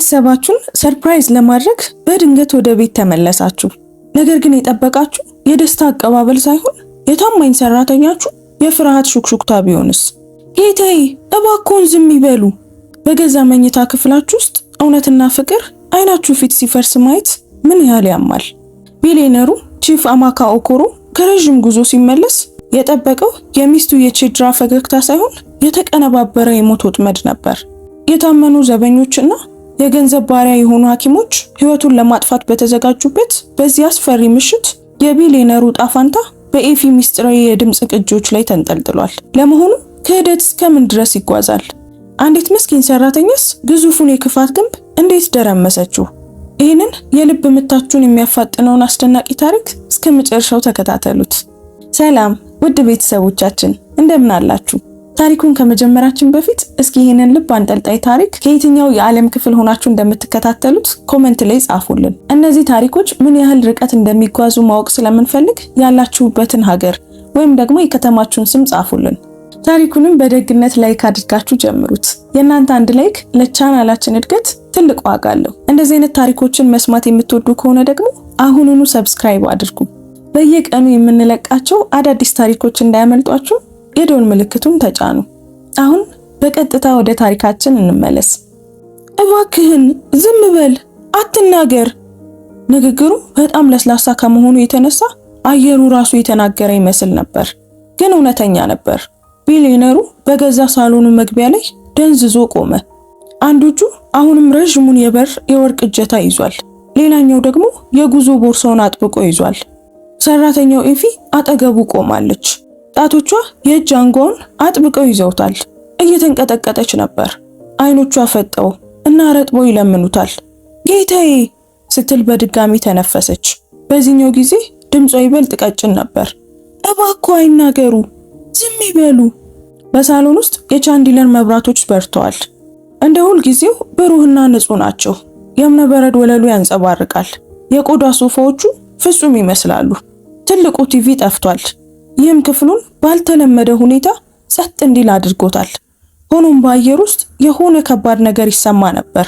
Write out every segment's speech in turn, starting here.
ቤተሰባችሁን ሰርፕራይዝ ለማድረግ በድንገት ወደ ቤት ተመለሳችሁ። ነገር ግን የጠበቃችሁ የደስታ አቀባበል ሳይሆን የታማኝ ሰራተኛችሁ የፍርሃት ሹክሹክታ ቢሆንስ? ጌታዬ እባክዎን ዝም ይበሉ። በገዛ መኝታ ክፍላችሁ ውስጥ እውነትና ፍቅር አይናችሁ ፊት ሲፈርስ ማየት ምን ያህል ያማል። ቢሊየነሩ ቺፍ አማካ ኦኮሮ ከረጅም ጉዞ ሲመለስ የጠበቀው የሚስቱ የቼድራ ፈገግታ ሳይሆን የተቀነባበረ የሞት ወጥመድ ነበር። የታመኑ ዘበኞችና የገንዘብ ባሪያ የሆኑ ሐኪሞች ህይወቱን ለማጥፋት በተዘጋጁበት በዚህ አስፈሪ ምሽት የቢሊየነሩ ጣፋንታ በኤፊ ሚስጥራዊ የድምጽ ቅጂዎች ላይ ተንጠልጥሏል። ለመሆኑ ክህደት እስከምን ድረስ ይጓዛል? አንዲት ምስኪን ሰራተኛስ ግዙፉን የክፋት ግንብ እንዴት ደረመሰችው? ይህንን የልብ ምታችሁን የሚያፋጥነውን አስደናቂ ታሪክ እስከ መጨረሻው ተከታተሉት። ሰላም ውድ ቤተሰቦቻችን እንደምን አላችሁ? ታሪኩን ከመጀመራችን በፊት እስኪ ይህንን ልብ አንጠልጣይ ታሪክ ከየትኛው የዓለም ክፍል ሆናችሁ እንደምትከታተሉት ኮሜንት ላይ ጻፉልን። እነዚህ ታሪኮች ምን ያህል ርቀት እንደሚጓዙ ማወቅ ስለምንፈልግ ያላችሁበትን ሀገር ወይም ደግሞ የከተማችሁን ስም ጻፉልን። ታሪኩንም በደግነት ላይክ አድርጋችሁ ጀምሩት። የእናንተ አንድ ላይክ ለቻናላችን እድገት ትልቅ ዋጋ አለው። እንደዚህ አይነት ታሪኮችን መስማት የምትወዱ ከሆነ ደግሞ አሁኑኑ ሰብስክራይብ አድርጉ። በየቀኑ የምንለቃቸው አዳዲስ ታሪኮች እንዳያመልጧችሁ የደወል ምልክቱን ተጫኑ። አሁን በቀጥታ ወደ ታሪካችን እንመለስ። እባክህን ዝም በል፣ አትናገር። ንግግሩ በጣም ለስላሳ ከመሆኑ የተነሳ አየሩ ራሱ የተናገረ ይመስል ነበር፣ ግን እውነተኛ ነበር። ቢሊየነሩ በገዛ ሳሎኑ መግቢያ ላይ ደንዝዞ ቆመ። አንዱ እጁ አሁንም ረዥሙን የወርቅ እጀታ ይዟል፣ ሌላኛው ደግሞ የጉዞ ቦርሳውን አጥብቆ ይዟል። ሰራተኛው ኤፊ አጠገቡ ቆማለች። ጣቶቿ የእጅ አንጓውን አጥብቀው ይዘውታል። እየተንቀጠቀጠች ነበር። አይኖቿ ፈጠው እና ረጥበው ይለምኑታል። ጌታዬ ስትል በድጋሚ ተነፈሰች። በዚህኛው ጊዜ ድምጿ ይበልጥ ቀጭን ነበር። እባክዎ አይናገሩ፣ ዝም ይበሉ። በሳሎን ውስጥ የቻንዲለር መብራቶች በርተዋል። እንደ ሁል ጊዜው ብሩህና ንጹህ ናቸው። የእብነበረድ ወለሉ ያንጸባርቃል። የቆዳ ሶፋዎቹ ፍጹም ይመስላሉ። ትልቁ ቲቪ ጠፍቷል። ይህም ክፍሉን ባልተለመደ ሁኔታ ጸጥ እንዲል አድርጎታል። ሆኖም በአየር ውስጥ የሆነ ከባድ ነገር ይሰማ ነበር።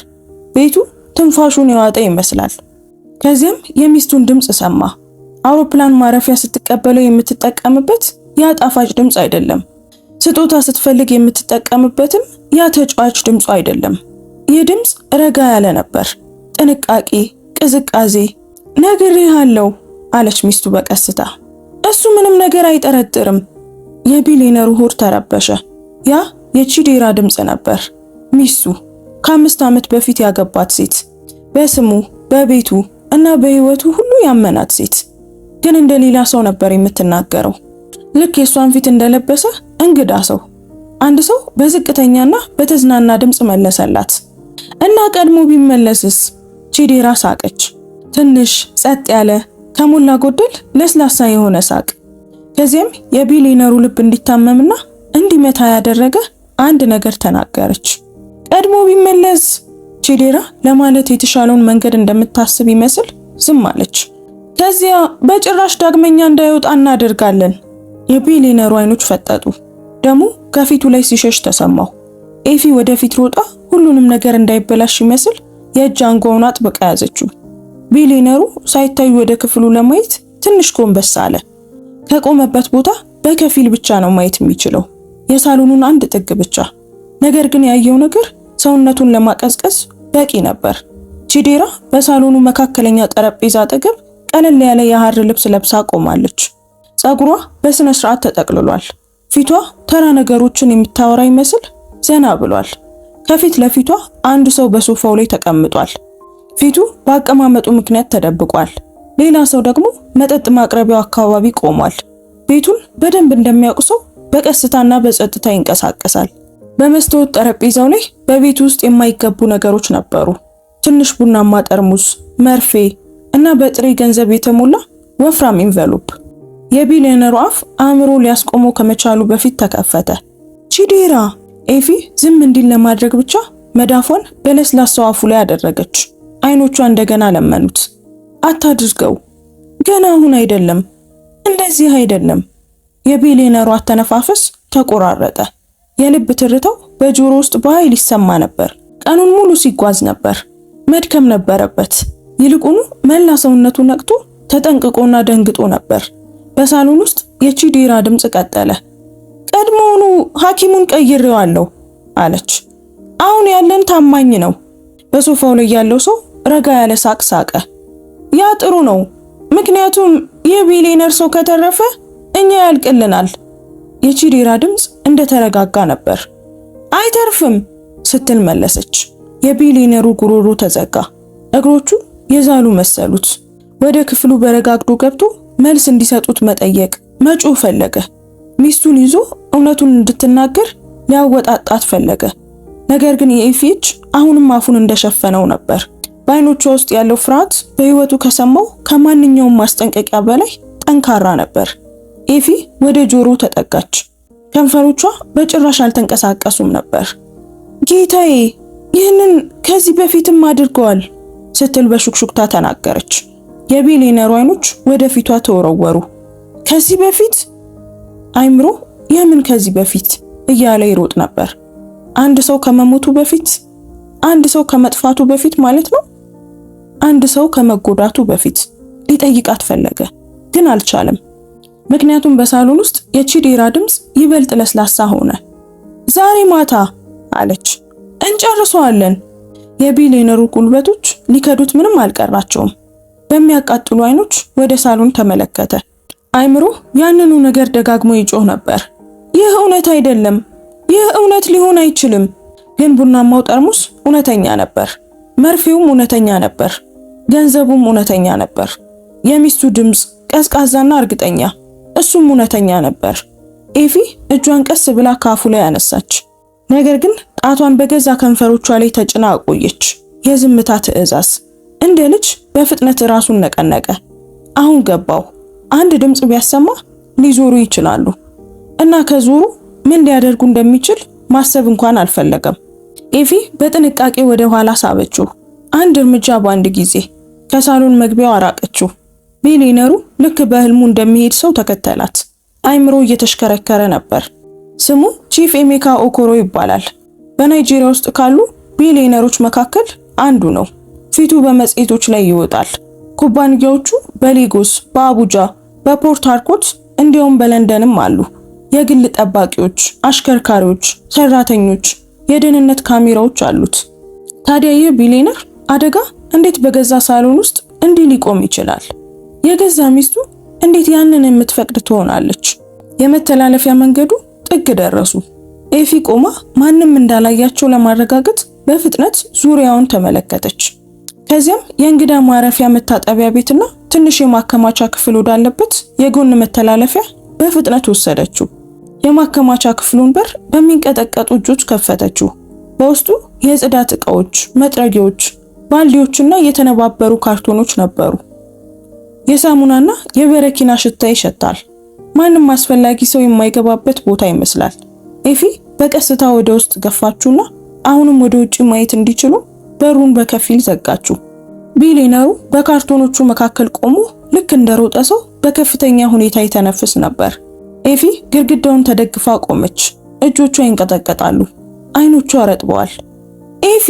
ቤቱ ትንፋሹን የዋጠ ይመስላል። ከዚያም የሚስቱን ድምጽ ሰማ። አውሮፕላን ማረፊያ ስትቀበለው የምትጠቀምበት ያ ጣፋጭ ድምጽ አይደለም። ስጦታ ስትፈልግ የምትጠቀምበትም ያ ተጫዋች ድምጽ አይደለም። ይህ ድምጽ ረጋ ያለ ነበር። ጥንቃቄ፣ ቅዝቃዜ። ነግሬሃለሁ አለች ሚስቱ በቀስታ። እሱ ምንም ነገር አይጠረጥርም። የቢሊየነሩ ሆድ ተረበሸ። ያ የቺዴራ ድምጽ ነበር። ሚስቱ ከ5 ዓመት በፊት ያገባት ሴት፣ በስሙ በቤቱ እና በህይወቱ ሁሉ ያመናት ሴት፣ ግን እንደሌላ ሰው ነበር የምትናገረው። ልክ የሷን ፊት እንደለበሰ እንግዳ ሰው። አንድ ሰው በዝቅተኛና በተዝናና ድምጽ መለሰላት። እና ቀድሞ ቢመለስስ? ቺዴራ ሳቀች። ትንሽ ጸጥ ያለ ከሞላ ጎደል ለስላሳ የሆነ ሳቅ። ከዚያም የቢሊየነሩ ልብ እንዲታመምና እንዲመታ ያደረገ አንድ ነገር ተናገረች። ቀድሞ ቢመለስ? ቺዴራ ለማለት የተሻለውን መንገድ እንደምታስብ ይመስል ዝም አለች። ከዚያ በጭራሽ ዳግመኛ እንዳይወጣ እናደርጋለን። የቢሊየነሩ አይኖች ፈጠጡ። ደሙ ከፊቱ ላይ ሲሸሽ ተሰማው። ኤፊ ወደፊት ሮጣ ሁሉንም ነገር እንዳይበላሽ ይመስል የእጅ አንጓውን አጥብቃ ያዘችው። ቢሊየነሩ ሳይታዩ ወደ ክፍሉ ለማየት ትንሽ ጎንበስ አለ። ከቆመበት ቦታ በከፊል ብቻ ነው ማየት የሚችለው፣ የሳሎኑን አንድ ጥግ ብቻ። ነገር ግን ያየው ነገር ሰውነቱን ለማቀዝቀዝ በቂ ነበር። ቺዴራ በሳሎኑ መካከለኛ ጠረጴዛ አጠገብ ቀለል ያለ የሐር ልብስ ለብሳ ቆማለች። ጸጉሯ በስነ ስርዓት ተጠቅልሏል። ፊቷ ተራ ነገሮችን የምታወራ ይመስል ዘና ብሏል። ከፊት ለፊቷ አንድ ሰው በሶፋው ላይ ተቀምጧል። ፊቱ በአቀማመጡ ምክንያት ተደብቋል። ሌላ ሰው ደግሞ መጠጥ ማቅረቢያው አካባቢ ቆሟል። ቤቱን በደንብ እንደሚያውቅ ሰው በቀስታና በጸጥታ ይንቀሳቀሳል። በመስታወት ጠረጴዛው ላይ በቤቱ ውስጥ የማይገቡ ነገሮች ነበሩ። ትንሽ ቡናማ ጠርሙስ፣ መርፌ እና በጥሬ ገንዘብ የተሞላ ወፍራም ኢንቨሎፕ። የቢሊየነሩ አፍ አእምሮ ሊያስቆመው ከመቻሉ በፊት ተከፈተ። ቺዴራ! ኤፊ ዝም እንዲል ለማድረግ ብቻ መዳፏን በለስላሳው አፉ ላይ አደረገች። አይኖቿ እንደገና ለመኑት። አታድርገው፣ ገና አሁን አይደለም፣ እንደዚህ አይደለም። የቢሊየነሩ አተነፋፈስ ተቆራረጠ። የልብ ትርታው በጆሮ ውስጥ በኃይል ይሰማ ነበር። ቀኑን ሙሉ ሲጓዝ ነበር። መድከም ነበረበት። ይልቁኑ መላ ሰውነቱ ነቅቶ ተጠንቅቆና ደንግጦ ነበር። በሳሎን ውስጥ የቺዲራ ድምፅ ቀጠለ። ቀድሞውኑ ሐኪሙን ቀይሬዋለሁ አለች። አሁን ያለን ታማኝ ነው። በሶፋው ላይ ያለው ሰው ረጋ ያለ ሳቅ ሳቀ። ያ ጥሩ ነው፣ ምክንያቱም ይህ ቢሊየነር ሰው ከተረፈ እኛ ያልቅልናል። የቺዲራ ድምፅ እንደተረጋጋ ነበር። አይተርፍም ስትል መለሰች። የቢሊየነሩ ጉሮሮ ተዘጋ። እግሮቹ የዛሉ መሰሉት። ወደ ክፍሉ በረጋግዶ ገብቶ መልስ እንዲሰጡት መጠየቅ፣ መጮህ ፈለገ። ሚስቱን ይዞ እውነቱን እንድትናገር ሊያወጣጣት ፈለገ። ነገር ግን የኤፊ እጅ አሁንም አፉን እንደሸፈነው ነበር። በአይኖቿ ውስጥ ያለው ፍርሃት በህይወቱ ከሰማው ከማንኛውም ማስጠንቀቂያ በላይ ጠንካራ ነበር። ኤፊ ወደ ጆሮ ተጠጋች። ከንፈሮቿ በጭራሽ አልተንቀሳቀሱም ነበር። ጌታዬ፣ ይህንን ከዚህ በፊትም አድርገዋል ስትል በሹክሹክታ ተናገረች። የቢሊየነሩ አይኖች ወደ ፊቷ ተወረወሩ። ከዚህ በፊት? አይምሮ የምን ከዚህ በፊት እያለ ይሮጥ ነበር። አንድ ሰው ከመሞቱ በፊት፣ አንድ ሰው ከመጥፋቱ በፊት ማለት ነው። አንድ ሰው ከመጎዳቱ በፊት ሊጠይቃት ፈለገ፣ ግን አልቻለም። ምክንያቱም በሳሎን ውስጥ የቺዲራ ድምፅ ይበልጥ ለስላሳ ሆነ። ዛሬ ማታ አለች። እንጨርሰዋለን። የቢሊየነሩ ጉልበቶች ሊከዱት ምንም አልቀራቸውም። በሚያቃጥሉ አይኖች ወደ ሳሎን ተመለከተ። አይምሮ ያንኑ ነገር ደጋግሞ ይጮህ ነበር። ይህ እውነት አይደለም፣ ይህ እውነት ሊሆን አይችልም። ግን ቡናማው ጠርሙስ እውነተኛ ነበር። መርፌውም እውነተኛ ነበር። ገንዘቡም እውነተኛ ነበር። የሚስቱ ድምፅ ቀዝቃዛና እርግጠኛ፣ እሱም እውነተኛ ነበር። ኤፊ እጇን ቀስ ብላ ካፉ ላይ አነሳች። ነገር ግን ጣቷን በገዛ ከንፈሮቿ ላይ ተጭና አቆየች። የዝምታ ትዕዛዝ። እንደ ልጅ በፍጥነት ራሱን ነቀነቀ። አሁን ገባው። አንድ ድምፅ ቢያሰማ ሊዞሩ ይችላሉ እና ከዞሩ ምን ሊያደርጉ እንደሚችል ማሰብ እንኳን አልፈለገም። ኤፊ በጥንቃቄ ወደ ኋላ ሳበችው። አንድ እርምጃ በአንድ ጊዜ ከሳሎን መግቢያው አራቀችው። ቢሊየነሩ ልክ በህልሙ እንደሚሄድ ሰው ተከተላት። አይምሮ እየተሽከረከረ ነበር። ስሙ ቺፍ ኤሜካ ኦኮሮ ይባላል። በናይጄሪያ ውስጥ ካሉ ቢሊየነሮች መካከል አንዱ ነው። ፊቱ በመጽሔቶች ላይ ይወጣል። ኩባንያዎቹ በሌጎስ፣ በአቡጃ፣ በፖርት ሃርኮት እንዲሁም በለንደንም አሉ። የግል ጠባቂዎች፣ አሽከርካሪዎች፣ ሰራተኞች፣ የደህንነት ካሜራዎች አሉት። ታዲያ ይህ ቢሊየነር አደጋ እንዴት በገዛ ሳሎን ውስጥ እንዲህ ሊቆም ይችላል? የገዛ ሚስቱ እንዴት ያንን የምትፈቅድ ትሆናለች? የመተላለፊያ መንገዱ ጥግ ደረሱ። ኤፊ ቆማ ማንም እንዳላያቸው ለማረጋገጥ በፍጥነት ዙሪያውን ተመለከተች። ከዚያም የእንግዳ ማረፊያ መታጠቢያ ቤትና ትንሽ የማከማቻ ክፍል ወዳለበት የጎን መተላለፊያ በፍጥነት ወሰደችው። የማከማቻ ክፍሉን በር በሚንቀጠቀጡ እጆች ከፈተችው። በውስጡ የጽዳት ዕቃዎች፣ መጥረጊያዎች፣ ባልዲዎችና የተነባበሩ ካርቶኖች ነበሩ። የሳሙናና የበረኪና ሽታ ይሸታል። ማንም አስፈላጊ ሰው የማይገባበት ቦታ ይመስላል። ኤፊ በቀስታ ወደ ውስጥ ገፋችውና አሁንም ወደ ውጪ ማየት እንዲችሉ በሩን በከፊል ዘጋችው። ቢሊየነሩ በካርቶኖቹ መካከል ቆሞ ልክ እንደሮጠ ሰው በከፍተኛ ሁኔታ ይተነፍስ ነበር። ኤፊ ግድግዳውን ተደግፋ ቆመች። እጆቿ ይንቀጠቀጣሉ፣ አይኖቿ ረጥበዋል። ኤፊ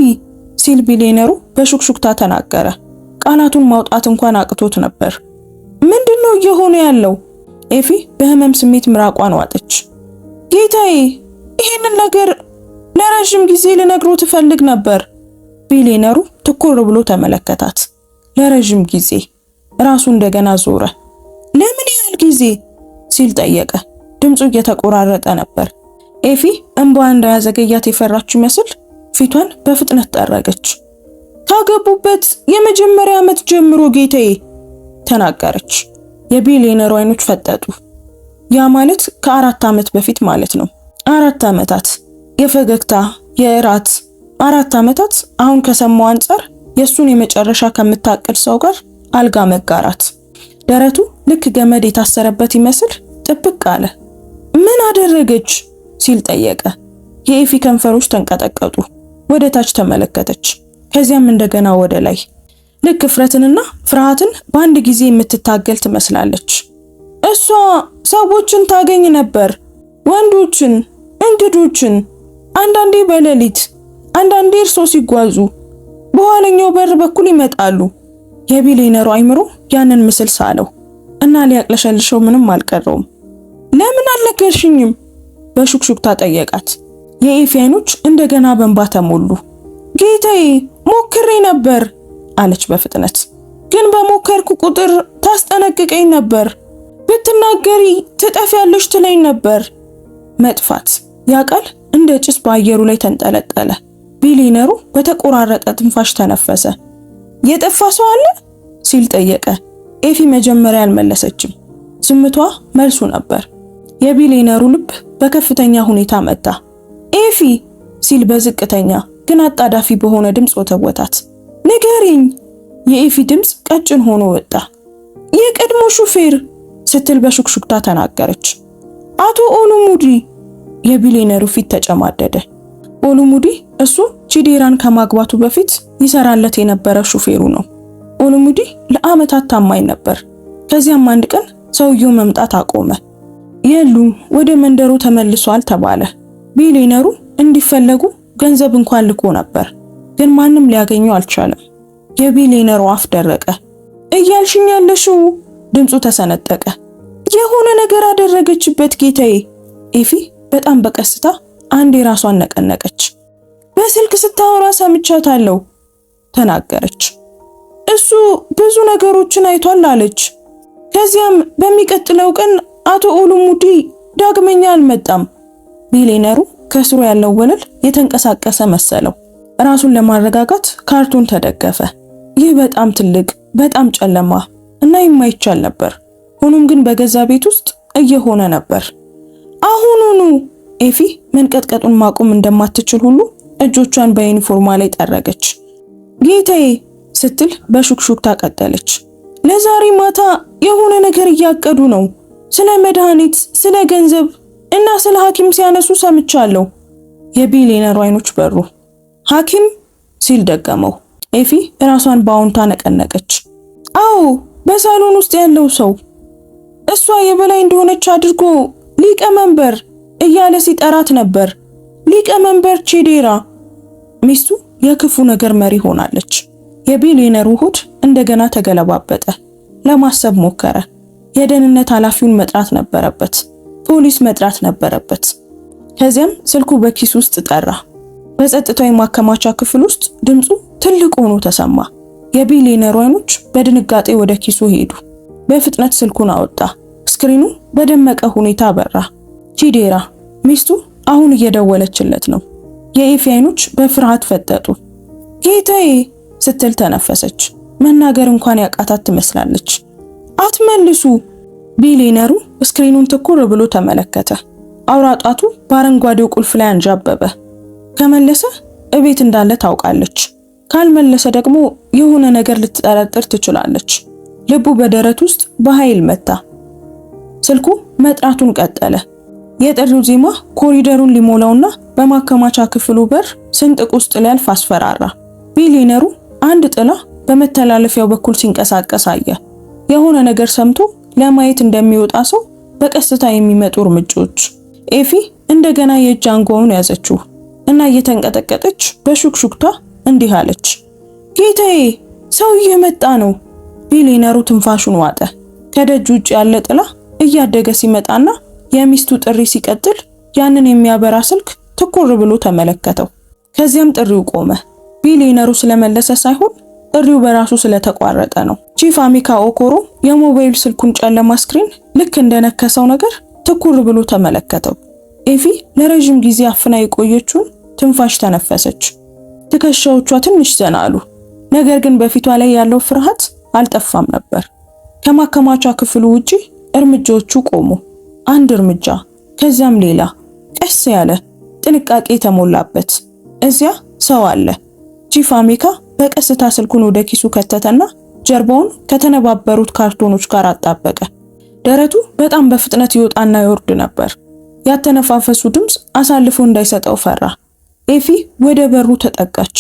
ሲል ቢሊየነሩ በሹክሹክታ ተናገረ። ቃላቱን ማውጣት እንኳን አቅቶት ነበር። ምንድነው እየሆነ ያለው? ኤፊ በህመም ስሜት ምራቋን ዋጠች። ጌታዬ፣ ይሄንን ነገር ለረጅም ጊዜ ልነግሮት እፈልግ ነበር። ቢሊየነሩ ትኩር ብሎ ተመለከታት። ለረጅም ጊዜ። ራሱ እንደገና ዞረ። ለምን ያህል ጊዜ ሲል ጠየቀ። ድምፁ እየተቆራረጠ ነበር። ኤፊ እንባ እንዳያዘገያት የፈራች ይመስል ፊቷን በፍጥነት ጠረገች። ካገቡበት የመጀመሪያ ዓመት ጀምሮ ጌታዬ ተናገረች። የቢሊየነሩ አይኖች ፈጠጡ። ያ ማለት ከ4 ዓመት በፊት ማለት ነው። 4 ዓመታት የፈገግታ የእራት 4 ዓመታት። አሁን ከሰማው አንጻር የሱን የመጨረሻ ከምታቅድ ሰው ጋር አልጋ መጋራት። ደረቱ ልክ ገመድ የታሰረበት ይመስል ጥብቅ አለ። ምን አደረገች ሲል ጠየቀ። የኤፊ ከንፈሮች ተንቀጠቀጡ። ወደ ታች ተመለከተች። ከዚያም እንደገና ወደ ላይ። ልክ እፍረትንና ፍርሃትን በአንድ ጊዜ የምትታገል ትመስላለች። እሷ ሰዎችን ታገኝ ነበር፣ ወንዶችን፣ እንግዶችን፣ አንዳንዴ በሌሊት፣ አንዳንዴ እርሶ ሲጓዙ። በኋለኛው በር በኩል ይመጣሉ። የቢሊነሩ አይምሮ ያንን ምስል ሳለው እና ሊያቅለሸልሸው ምንም አልቀረውም። ለምን አልነገርሽኝም? በሹክሹክታ ጠየቃት። የኤፊ አይኖች እንደገና በእንባ ተሞሉ። ጌታዬ ሞክሬ ነበር አለች በፍጥነት። ግን በሞከርኩ ቁጥር ታስጠነቅቀኝ ነበር። ብትናገሪ ትጠፊያለሽ ትለኝ ነበር። መጥፋት ያ ቃል እንደ ጭስ በአየሩ ላይ ተንጠለጠለ። ቢሊነሩ በተቆራረጠ ትንፋሽ ተነፈሰ። የጠፋ ሰው አለ ሲል ጠየቀ። ኤፊ መጀመሪያ አልመለሰችም። ዝምቷ መልሱ ነበር። የቢሊነሩ ልብ በከፍተኛ ሁኔታ መታ። ኤፊ ሲል በዝቅተኛ ግን አጣዳፊ በሆነ ድምፅ ወተወታት። ንገሪኝ። የኤፊ ድምፅ ቀጭን ሆኖ ወጣ። የቀድሞ ሹፌር ስትል በሹክሹክታ ተናገረች። አቶ ኦሉሙዲ። የቢሊነሩ ፊት ተጨማደደ። ኦሉሙዲ እሱ ቺዴራን ከማግባቱ በፊት ይሰራለት የነበረ ሹፌሩ ነው። ኦሉሙዲ ለዓመታት ታማኝ ነበር። ከዚያም አንድ ቀን ሰውየው መምጣት አቆመ። የሉም ወደ መንደሩ ተመልሷል ተባለ። ቢሊነሩ እንዲፈለጉ ገንዘብ እንኳን ልኮ ነበር፣ ግን ማንም ሊያገኘው አልቻለም። የቢሊነሩ አፍ ደረቀ። እያልሽኝ ያለሽው? ድምፁ ተሰነጠቀ። የሆነ ነገር አደረገችበት ጌታዬ። ኤፊ በጣም በቀስታ አንዴ ራሷን ነቀነቀች። በስልክ ስታወራ ሰምቻታለሁ ተናገረች። እሱ ብዙ ነገሮችን አይቷል አለች። ከዚያም በሚቀጥለው ቀን አቶ ኦሉሙዲ ዳግመኛ አልመጣም። ቢሊነሩ ከስሩ ያለው ወለል የተንቀሳቀሰ መሰለው። ራሱን ለማረጋጋት ካርቱን ተደገፈ። ይህ በጣም ትልቅ፣ በጣም ጨለማ እና የማይቻል ነበር። ሆኖም ግን በገዛ ቤት ውስጥ እየሆነ ነበር። አሁኑኑ ኤፊ መንቀጥቀጡን ማቆም እንደማትችል ሁሉ እጆቿን በዩኒፎርሟ ላይ ጠረገች። ጌታዬ ስትል በሹክሹክታ ቀጠለች። ለዛሬ ማታ የሆነ ነገር እያቀዱ ነው። ስለ መድኃኒት፣ ስለ ገንዘብ እና ስለ ሐኪም ሲያነሱ ሰምቻለሁ። የቢሊነሩ አይኖች በሩ። ሐኪም ሲል ደገመው። ኤፊ ራሷን በአዎንታ ነቀነቀች። አዎ በሳሎን ውስጥ ያለው ሰው እሷ የበላይ እንደሆነች አድርጎ ሊቀመንበር እያለ ሲጠራት ነበር። ሊቀመንበር ቺዴራ። ሚስቱ የክፉ ነገር መሪ ሆናለች። የቢሊነሩ ሆድ እንደገና ተገለባበጠ። ለማሰብ ሞከረ። የደህንነት ኃላፊውን መጥራት ነበረበት። ፖሊስ መጥራት ነበረበት። ከዚያም ስልኩ በኪስ ውስጥ ጠራ። በጸጥታው የማከማቻ ክፍል ውስጥ ድምፁ ትልቅ ሆኖ ተሰማ። የቢሊነሩ አይኖች በድንጋጤ ወደ ኪሱ ሄዱ። በፍጥነት ስልኩን አወጣ። ስክሪኑ በደመቀ ሁኔታ አበራ። ቺዴራ ሚስቱ አሁን እየደወለችለት ነው። የኤፊ አይኖች በፍርሃት ፈጠጡ። ጌታዬ ስትል ተነፈሰች። መናገር እንኳን ያቃታት ትመስላለች። አትመልሱ። ቢሊነሩ ስክሪኑን ትኩር ብሎ ተመለከተ። አውራ ጣቱ በአረንጓዴው ቁልፍ ላይ አንዣበበ። ከመለሰ እቤት እንዳለ ታውቃለች። ካልመለሰ ደግሞ የሆነ ነገር ልትጠረጥር ትችላለች። ልቡ በደረት ውስጥ በኃይል መታ። ስልኩ መጥራቱን ቀጠለ። የጥሪው ዜማ ኮሪደሩን ሊሞላውና በማከማቻ ክፍሉ በር ስንጥቅ ውስጥ ሊያልፍ አስፈራራ። ቢሊነሩ አንድ ጥላ በመተላለፊያው በኩል ሲንቀሳቀስ አየ። የሆነ ነገር ሰምቶ ለማየት እንደሚወጣ ሰው በቀስታ የሚመጡ እርምጃዎች። ኤፊ እንደገና የእጅ አንጓውን ያዘችው እና እየተንቀጠቀጠች በሹክሹክታ እንዲህ አለች። ጌታዬ ሰው እየመጣ ነው። ቢሊነሩ ትንፋሹን ዋጠ። ከደጅ ውጭ ያለ ጥላ እያደገ ሲመጣና የሚስቱ ጥሪ ሲቀጥል ያንን የሚያበራ ስልክ ትኩር ብሎ ተመለከተው። ከዚያም ጥሪው ቆመ። ቢሊነሩ ስለመለሰ ሳይሆን ጥሪው በራሱ ስለተቋረጠ ነው። ቺፍ አሚካ ኦኮሮ የሞባይል ስልኩን ጨለማ ስክሪን ልክ እንደነከሰው ነገር ትኩር ብሎ ተመለከተው። ኤፊ ለረጅም ጊዜ አፍና የቆየችውን ትንፋሽ ተነፈሰች። ትከሻዎቿ ትንሽ ዘና አሉ። ነገር ግን በፊቷ ላይ ያለው ፍርሃት አልጠፋም ነበር። ከማከማቻ ክፍሉ ውጪ እርምጃዎቹ ቆሙ። አንድ እርምጃ፣ ከዚያም ሌላ፣ ቀስ ያለ፣ ጥንቃቄ የተሞላበት። እዚያ ሰው አለ። ቺፍ አሚካ በቀስታ ስልኩን ወደ ኪሱ ከተተና ጀርባውን ከተነባበሩት ካርቶኖች ጋር አጣበቀ። ደረቱ በጣም በፍጥነት ይወጣና ይወርድ ነበር። ያተነፋፈሱ ድምፅ አሳልፎ እንዳይሰጠው ፈራ። ኤፊ ወደ በሩ ተጠጋች።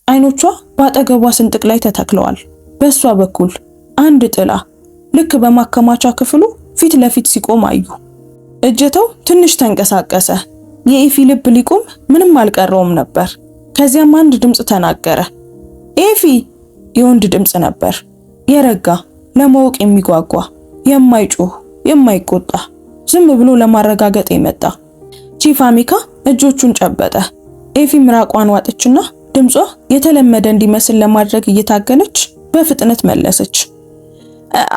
አይኖቿ በአጠገቧ ስንጥቅ ላይ ተተክለዋል። በሷ በኩል አንድ ጥላ ልክ በማከማቻ ክፍሉ ፊት ለፊት ሲቆም አዩ። እጀታው ትንሽ ተንቀሳቀሰ። የኤፊ ልብ ሊቆም ምንም አልቀረውም ነበር። ከዚያም አንድ ድምፅ ተናገረ። ኤፊ! የወንድ ድምፅ ነበር። የረጋ፣ ለማወቅ የሚጓጓ፣ የማይጮህ፣ የማይቆጣ፣ ዝም ብሎ ለማረጋገጥ የመጣ። ቺፍ አሚካ እጆቹን ጨበጠ። ኤፊ ምራቋን ዋጠችና ድምጿ የተለመደ እንዲመስል ለማድረግ እየታገለች በፍጥነት መለሰች።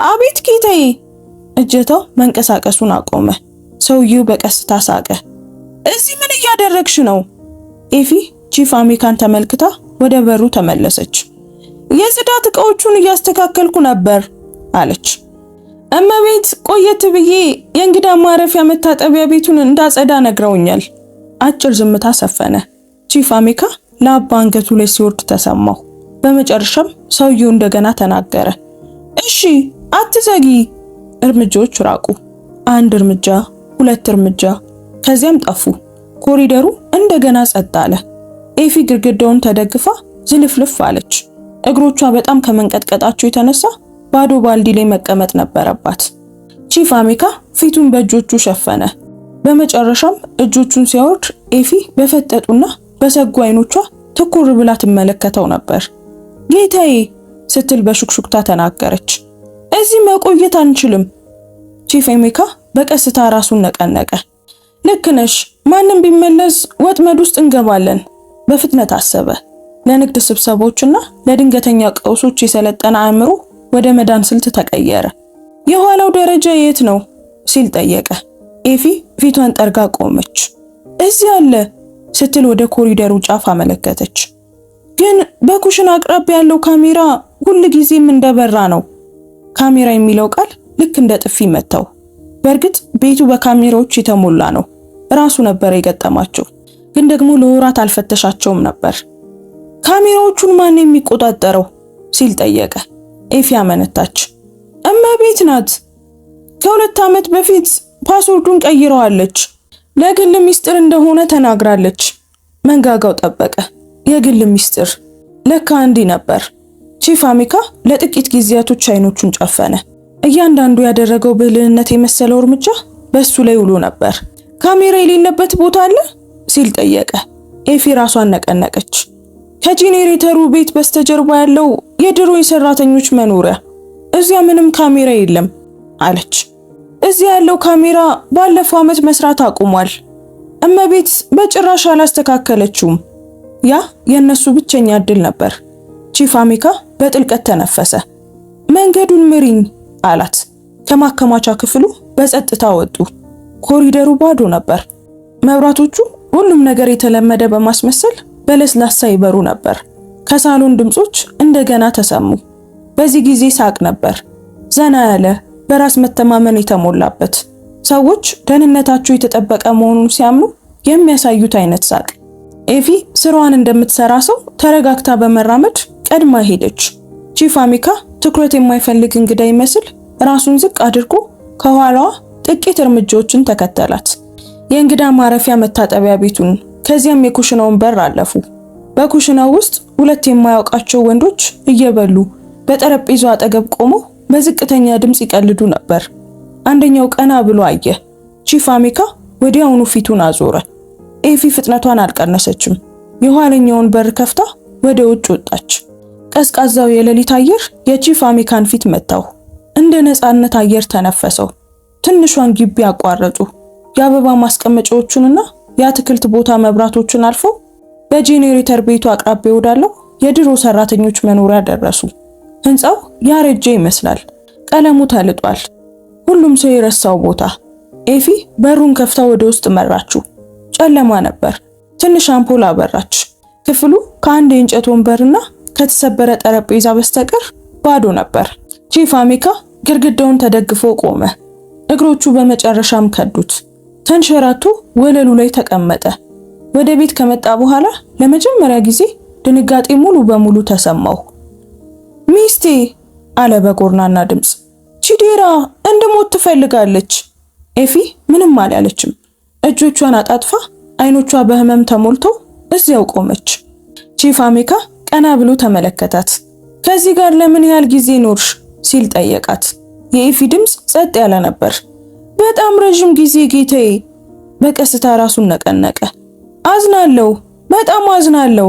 አቤት ጌታዬ። እጀታው መንቀሳቀሱን አቆመ። ሰውየው በቀስታ ሳቀ። እዚህ ምን እያደረግሽ ነው? ኤፊ ቺፍ አሚካን ተመልክታ ወደ በሩ ተመለሰች። የጽዳት ዕቃዎቹን እያስተካከልኩ ነበር አለች። እመቤት፣ ቆየት ብዬ የእንግዳ ማረፊያ መታጠቢያ ቤቱን እንዳጸዳ ነግረውኛል። አጭር ዝምታ ሰፈነ። ቺፍ አሚካ ለአባ አንገቱ ላይ ሲወርድ ተሰማው። በመጨረሻም ሰውየው እንደገና ተናገረ። እሺ አትዘጊ። እርምጃዎች ራቁ። አንድ እርምጃ፣ ሁለት እርምጃ፣ ከዚያም ጠፉ። ኮሪደሩ እንደገና ጸጥ አለ። ኤፊ ግድግዳውን ተደግፋ ዝልፍልፍ አለች። እግሮቿ በጣም ከመንቀጥቀጣቸው የተነሳ ባዶ ባልዲ ላይ መቀመጥ ነበረባት። ቺፍ አሚካ ፊቱን በእጆቹ ሸፈነ። በመጨረሻም እጆቹን ሲያወርድ ኤፊ በፈጠጡና በሰጉ አይኖቿ ትኩር ብላ ትመለከተው ነበር። ጌታዬ ስትል በሹክሹክታ ተናገረች። እዚህ መቆየት አንችልም። ቺፍ አሚካ በቀስታ ራሱን ነቀነቀ። ልክ ነሽ፣ ማንም ቢመለስ ወጥመድ ውስጥ እንገባለን። በፍጥነት አሰበ። ለንግድ ስብሰባዎችና ለድንገተኛ ቀውሶች የሰለጠነ አእምሮ ወደ መዳን ስልት ተቀየረ። የኋላው ደረጃ የት ነው ሲል ጠየቀ። ኤፊ ፊቷን ጠርጋ ቆመች። እዚህ አለ ስትል ወደ ኮሪደሩ ጫፍ አመለከተች። ግን በኩሽን አቅራቢያ ያለው ካሜራ ሁል ጊዜም እንደበራ ነው። ካሜራ የሚለው ቃል ልክ እንደ ጥፊ መታው። በእርግጥ ቤቱ በካሜራዎች የተሞላ ነው። ራሱ ነበር የገጠማቸው፣ ግን ደግሞ ለወራት አልፈተሻቸውም ነበር። ካሜራዎቹን ማን የሚቆጣጠረው ሲል ጠየቀ። ኤፊ አመነታች። እመቤት ናት። ከ2 ዓመት በፊት ፓስወርዱን ቀይረዋለች። ለግል ሚስጥር እንደሆነ ተናግራለች። መንጋጋው ጠበቀ። የግል ሚስጥር ለካ እንዲህ ነበር። ቺፍ አሚካ ለጥቂት ጊዜያቶች አይኖቹን ጨፈነ። እያንዳንዱ ያደረገው ብልህነት የመሰለው እርምጃ በሱ ላይ ውሎ ነበር። ካሜራ የሌለበት ቦታ አለ ሲል ጠየቀ። ኤፊ ራሷን ነቀነቀች። ከጄኔሬተሩ ቤት በስተጀርባ ያለው የድሮ የሰራተኞች መኖሪያ፣ እዚያ ምንም ካሜራ የለም አለች። እዚያ ያለው ካሜራ ባለፈው ዓመት መስራት አቁሟል። እመቤት በጭራሽ አላስተካከለችውም። ያ የነሱ ብቸኛ እድል ነበር። ቺፍ አሚካ በጥልቀት ተነፈሰ። መንገዱን ምሪኝ አላት። ከማከማቻ ክፍሉ በጸጥታ ወጡ። ኮሪደሩ ባዶ ነበር። መብራቶቹ ሁሉም ነገር የተለመደ በማስመሰል በለስላሳ ይበሩ ነበር። ከሳሎን ድምጾች እንደገና ተሰሙ። በዚህ ጊዜ ሳቅ ነበር፣ ዘና ያለ፣ በራስ መተማመን የተሞላበት። ሰዎች ደህንነታቸው የተጠበቀ መሆኑን ሲያምኑ የሚያሳዩት አይነት ሳቅ። ኤፊ ስራዋን እንደምትሰራ ሰው ተረጋግታ በመራመድ ቀድማ ሄደች። ቺፍ አሚካ ትኩረት የማይፈልግ እንግዳ ይመስል ራሱን ዝቅ አድርጎ ከኋላዋ ጥቂት እርምጃዎችን ተከተላት። የእንግዳ ማረፊያ መታጠቢያ ቤቱን፣ ከዚያም የኩሽናውን በር አለፉ። በኩሽናው ውስጥ 2 የማያውቃቸው ወንዶች እየበሉ በጠረጴዛው አጠገብ ቆመው በዝቅተኛ ድምፅ ይቀልዱ ነበር። አንደኛው ቀና ብሎ አየ። ቺፍ አሚካ ወዲያውኑ ፊቱን አዞረ። ኤፊ ፍጥነቷን አልቀነሰችም። የኋለኛውን በር ከፍታ ወደ ውጭ ወጣች። ቀዝቃዛው የሌሊት አየር የቺፍ አሚካን ፊት መታው። እንደ ነፃነት አየር ተነፈሰው። ትንሿን ግቢ አቋረጡ። የአበባ ማስቀመጫዎቹንና የአትክልት ቦታ መብራቶችን አልፈው በጄኔሬተር ቤቱ አቅራቢያ ወዳለው የድሮ ሰራተኞች መኖሪያ ደረሱ። ህንጻው ያረጀ ይመስላል። ቀለሙ ተልጧል። ሁሉም ሰው የረሳው ቦታ። ኤፊ በሩን ከፍታ ወደ ውስጥ መራችው። ጨለማ ነበር። ትንሽ አምፖል አበራች። ክፍሉ ከአንድ የእንጨት ወንበርና ከተሰበረ ጠረጴዛ በስተቀር ባዶ ነበር። ቺፍ አሚካ ግድግዳውን ተደግፎ ቆመ። እግሮቹ በመጨረሻም ከዱት። ተንሸራቶ ወለሉ ላይ ተቀመጠ። ወደ ቤት ከመጣ በኋላ ለመጀመሪያ ጊዜ ድንጋጤ ሙሉ በሙሉ ተሰማው። ሚስቴ አለ በጎርናና ድምፅ። ቺዴራ እንድሞት ትፈልጋለች። ኤፊ ምንም አላለችም። እጆቿን አጣጥፋ አይኖቿ በህመም ተሞልተው እዚያው ቆመች። ቺፍ አሚካ ቀና ብሎ ተመለከታት። ከዚህ ጋር ለምን ያህል ጊዜ ኖርሽ ሲል ጠየቃት። የኤፊ ድምፅ ጸጥ ያለ ነበር። በጣም ረጅም ጊዜ ጌታዬ። በቀስታ ራሱን ነቀነቀ። አዝናለሁ፣ በጣም አዝናለሁ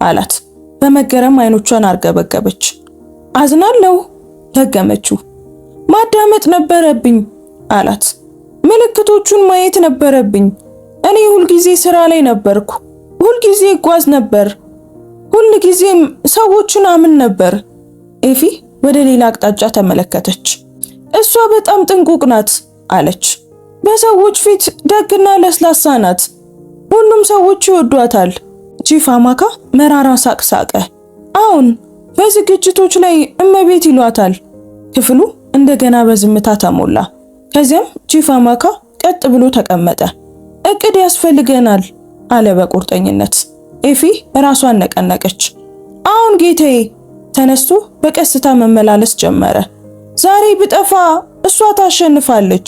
አላት። በመገረም አይኖቿን አርገበገበች። አዝናለሁ ደገመችው። ማዳመጥ ነበረብኝ አላት። ምልክቶቹን ማየት ነበረብኝ። እኔ ሁልጊዜ ስራ ላይ ነበርኩ። ሁልጊዜ እጓዝ ነበር። ሁልጊዜም ሰዎችን አምን ነበር። ኤፊ ወደ ሌላ አቅጣጫ ተመለከተች። እሷ በጣም ጥንቁቅ ናት አለች። በሰዎች ፊት ደግና ለስላሳ ናት። ሁሉም ሰዎች ይወዷታል። ቺፍ አማካ መራራ ሳቅ ሳቀ። አሁን በዝግጅቶች ላይ እመቤት ይሏታል። ክፍሉ እንደገና በዝምታ ተሞላ። ከዚያም ቺፍ አማካ ቀጥ ብሎ ተቀመጠ። እቅድ ያስፈልገናል አለ በቁርጠኝነት። ኤፊ ራሷን ነቀነቀች። አሁን ጌታዬ ተነስቶ በቀስታ መመላለስ ጀመረ። ዛሬ ብጠፋ እሷ ታሸንፋለች።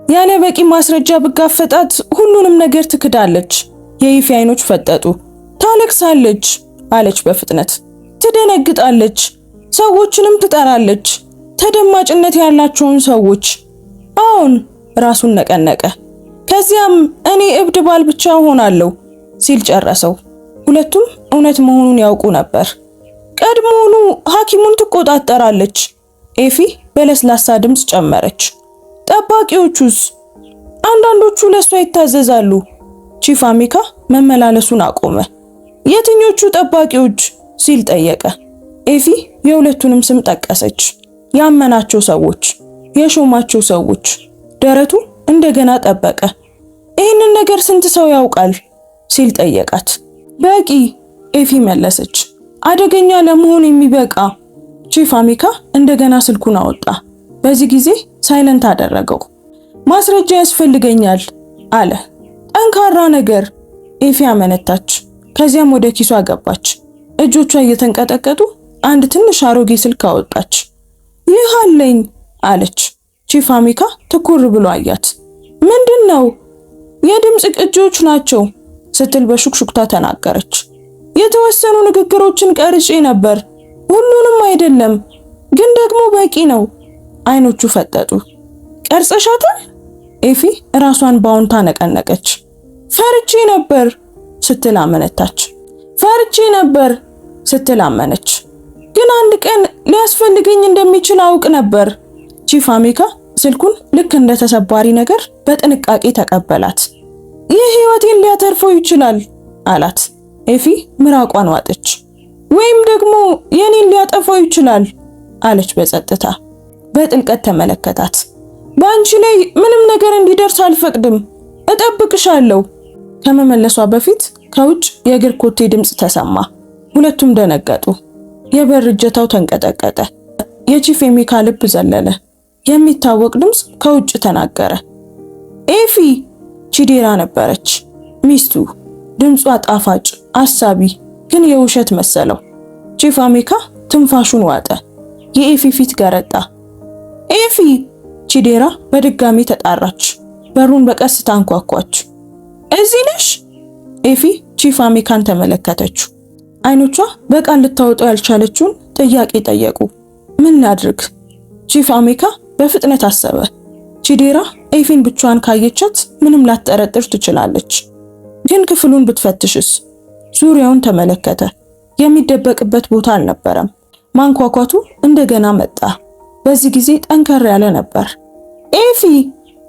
ያለ በቂ ማስረጃ ብጋፈጣት ሁሉንም ነገር ትክዳለች። የኤፊ አይኖች ፈጠጡ። ታለቅሳለች አለች በፍጥነት። ትደነግጣለች። ሰዎችንም ትጠራለች። ተደማጭነት ያላቸውን ሰዎች። አሁን ራሱን ነቀነቀ። ከዚያም እኔ እብድ ባል ብቻ ሆናለሁ ሲል ጨረሰው። ሁለቱም እውነት መሆኑን ያውቁ ነበር። ቀድሞውኑ ሐኪሙን ትቆጣጠራለች። ኤፊ በለስላሳ ድምፅ ጨመረች። ጠባቂዎቹስ? አንዳንዶቹ ለሷ ይታዘዛሉ። ቺፍ አሚካ መመላለሱን አቆመ። የትኞቹ ጠባቂዎች ሲል ጠየቀ። ኤፊ የሁለቱንም ስም ጠቀሰች። ያመናቸው ሰዎች፣ የሾማቸው ሰዎች። ደረቱ እንደገና ጠበቀ። ይህንን ነገር ስንት ሰው ያውቃል ሲል ጠየቃት። በቂ ኤፊ መለሰች። አደገኛ ለመሆን የሚበቃ። ቺፍ አሚካ እንደገና ስልኩን አወጣ። በዚህ ጊዜ ሳይለንት አደረገው። ማስረጃ ያስፈልገኛል አለ። ጠንካራ ነገር። ኤፊ አመነታች። ከዚያም ወደ ኪሷ ገባች። እጆቿ እየተንቀጠቀጡ አንድ ትንሽ አሮጌ ስልክ አወጣች። ይህ አለኝ አለች። ቺፍ አሚካ ትኩር ብሎ አያት። ምንድነው? የድምጽ ቅጂዎች ናቸው ስትል በሹክሹክታ ተናገረች። የተወሰኑ ንግግሮችን ቀርጬ ነበር። ሁሉንም አይደለም፣ ግን ደግሞ በቂ ነው። አይኖቹ ፈጠጡ። ቀርጸሻታል? ኤፊ ራሷን ባውንታ ነቀነቀች። ፈርቼ ነበር ስትል አመነታች። ፈርቼ ነበር ስትል አመነች። ግን አንድ ቀን ሊያስፈልገኝ እንደሚችል አውቅ ነበር። ቺፍ አሚካ ስልኩን ልክ እንደ ተሰባሪ ነገር በጥንቃቄ ተቀበላት። ይህ ህይወቴን ሊያተርፈው ይችላል አላት። ኤፊ ምራቋን ዋጠች። ወይም ደግሞ የኔን ሊያጠፋው ይችላል አለች በጸጥታ። በጥልቀት ተመለከታት። በአንቺ ላይ ምንም ነገር እንዲደርስ አልፈቅድም። እጠብቅሻለሁ። ከመመለሷ በፊት ከውጭ የእግር ኮቴ ድምፅ ተሰማ። ሁለቱም ደነገጡ። የበር እጀታው ተንቀጠቀጠ። የቺፍ አሚካ ልብ ዘለለ። የሚታወቅ ድምፅ ከውጭ ተናገረ። ኤፊ! ቺዴራ ነበረች፣ ሚስቱ። ድምጿ ጣፋጭ፣ አሳቢ፣ ግን የውሸት መሰለው። ቺፍ አሚካ ትንፋሹን ዋጠ። የኤፊ ፊት ገረጣ። ኤፊ! ቺዴራ በድጋሚ ተጣራች። በሩን በቀስታ አንኳኳች። እዚህ ነሽ? ኤፊ ቺፍ አሚካን ተመለከተችው። አይኖቿ በቃል ልታወጣው ያልቻለችውን ጥያቄ ጠየቁ። ምን ላድርግ? ቺፍ አሚካ በፍጥነት አሰበ። ቺዴራ ኤፊን ብቻዋን ካየቻት ምንም ላትጠረጥር ትችላለች። ግን ክፍሉን ብትፈትሽስ? ዙሪያውን ተመለከተ። የሚደበቅበት ቦታ አልነበረም። ማንኳኳቱ እንደገና መጣ። በዚህ ጊዜ ጠንከር ያለ ነበር። ኤፊ!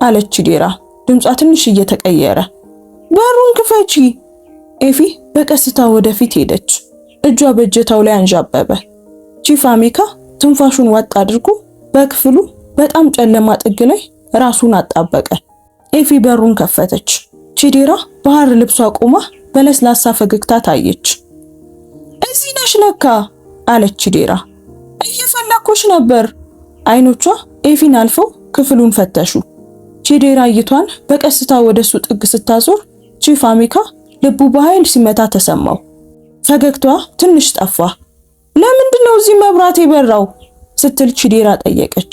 አለች ቺዴራ፣ ድምጿ ትንሽ እየተቀየረ። በሩን ክፈቺ! ኤፊ በቀስታ ወደፊት ሄደች። እጇ በእጀታው ላይ አንዣበበ። ቺፍ አሚካ ትንፋሹን ዋጥ አድርጎ በክፍሉ በጣም ጨለማ ጥግ ላይ ራሱን አጣበቀ። ኤፊ በሩን ከፈተች። ቺዴራ ባህር ልብሷ ቆማ በለስላሳ ፈገግታ ታየች። እዚህ ነሽ ለካ አለች ቺዴራ። እየፈለኩሽ ነበር። አይኖቿ ኤፊን አልፈው ክፍሉን ፈተሹ። ቺዴራ እይቷን በቀስታ ወደሱ ጥግ ስታዞር ቺፍ አሚካ ልቡ በኃይል ሲመታ ተሰማው። ፈገግታዋ ትንሽ ጠፋ። ለምንድነው እዚህ መብራት የበራው ስትል ቺዴራ ጠየቀች።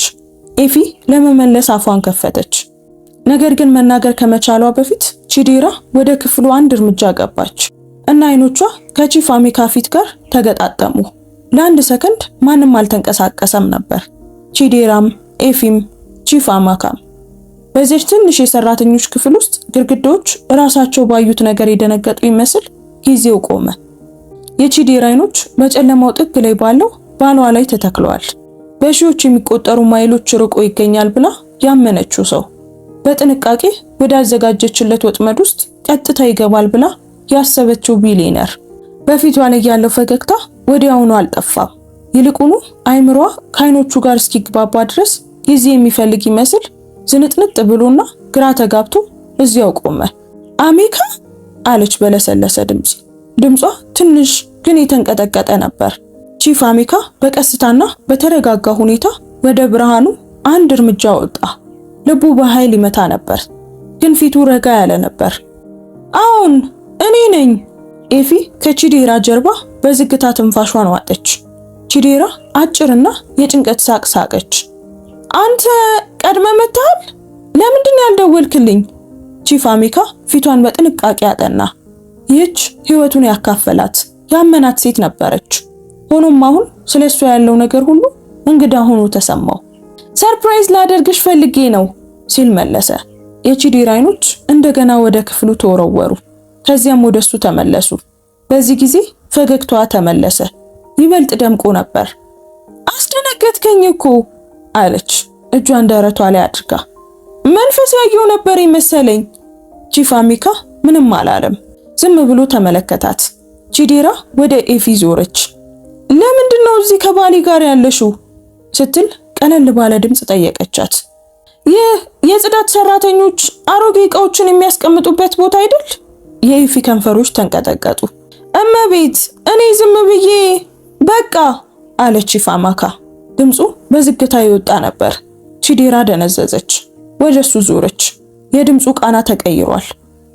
ኤፊ ለመመለስ አፏን ከፈተች። ነገር ግን መናገር ከመቻሏ በፊት ቺዴራ ወደ ክፍሉ አንድ እርምጃ ገባች እና አይኖቿ ከቺፍ አሚካ ፊት ጋር ተገጣጠሙ። ለአንድ ሰከንድ ማንም አልተንቀሳቀሰም ነበር። ቺዴራም፣ ኤፊም፣ ቺፍ አሚካም። በዚህ ትንሽ የሰራተኞች ክፍል ውስጥ ግድግዳዎች ራሳቸው ባዩት ነገር የደነገጡ ይመስል ጊዜው ቆመ። የቺዲራ አይኖች በጨለማው ጥግ ላይ ባለው ባሏ ላይ ተተክለዋል። በሺዎች የሚቆጠሩ ማይሎች ርቆ ይገኛል ብላ ያመነችው ሰው በጥንቃቄ ወደ አዘጋጀችለት ወጥመድ ውስጥ ቀጥታ ይገባል ብላ ያሰበችው ቢሊየነር በፊቷ ላይ ያለው ፈገግታ ወዲያውኑ አልጠፋም። ይልቁኑ አይምሯ ከአይኖቹ ጋር እስኪግባባ ድረስ ጊዜ የሚፈልግ ይመስል ዝንጥንጥ ብሎና ግራ ተጋብቶ እዚያው ቆመ። አሜካ አለች በለሰለሰ ድምጽ። ድምጿ ትንሽ ግን የተንቀጠቀጠ ነበር። ቺፍ አሜካ በቀስታና በተረጋጋ ሁኔታ ወደ ብርሃኑ አንድ እርምጃ ወጣ። ልቡ በኃይል ይመታ ነበር፣ ግን ፊቱ ረጋ ያለ ነበር። አሁን እኔ ነኝ። ኤፊ ከቺዲራ ጀርባ በዝግታ ትንፋሿን ዋጠች። ቺዲራ አጭርና የጭንቀት ሳቅ ሳቀች። አንተ ቀድመ መጥተሃል? ለምንድን ያልደወልክልኝ? ቺፍ አሜካ ፊቷን በጥንቃቄ አጠና። ይህች ህይወቱን ያካፈላት ያመናት ሴት ነበረች። ሆኖም አሁን ስለሷ ያለው ነገር ሁሉ እንግዳ ሆኖ ተሰማው። ሰርፕራይዝ ላደርግሽ ፈልጌ ነው ሲል መለሰ። የቺዲራ አይኖች እንደገና ወደ ክፍሉ ተወረወሩ። ከዚያም ወደሱ ተመለሱ። በዚህ ጊዜ ፈገግታዋ ተመለሰ፣ ይበልጥ ደምቆ ነበር። አስደነገጥከኝ እኮ አለች እጇን ደረቷ ላይ አድርጋ። መንፈስ ያየው ነበር መሰለኝ። ቺፍ አሜካ ምንም አላለም፣ ዝም ብሎ ተመለከታት። ቺዲራ ወደ ኤፊ ዞረች። ለምንድን ነው እዚህ ከባሊ ጋር ያለሽው ስትል ቀለል ባለ ድምጽ ጠየቀቻት። ይህ የጽዳት ሰራተኞች አሮጌ ዕቃዎችን የሚያስቀምጡበት ቦታ አይደል? የኤፊ ከንፈሮች ተንቀጠቀጡ። እመቤት እኔ ዝም ብዬ በቃ አለች ቺፍ አሜካ። ድምፁ በዝግታ ይወጣ ነበር። ቺዲራ ደነዘዘች፣ ወደሱ ዞረች። የድምፁ ቃና ተቀይሯል።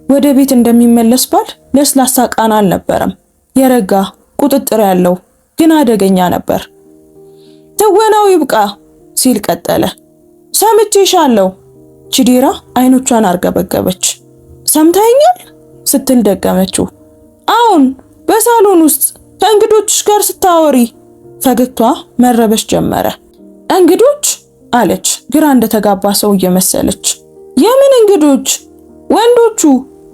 ወደ ቤት እንደሚመለስ ባል ለስላሳ ቃና አልነበረም። የረጋ ቁጥጥር ያለው ግን አደገኛ ነበር። ትወናው ይብቃ ሲል ቀጠለ። ሰምቼሻለሁ። ቺዲራ አይኖቿን አርገበገበች። ሰምተኸኛል ስትል ደገመችው። አሁን በሳሎን ውስጥ ከእንግዶችሽ ጋር ስታወሪ። ፈገግቷ መረበሽ ጀመረ። እንግዶች አለች ግራ እንደተጋባ ሰው እየመሰለች። የምን እንግዶች? ወንዶቹ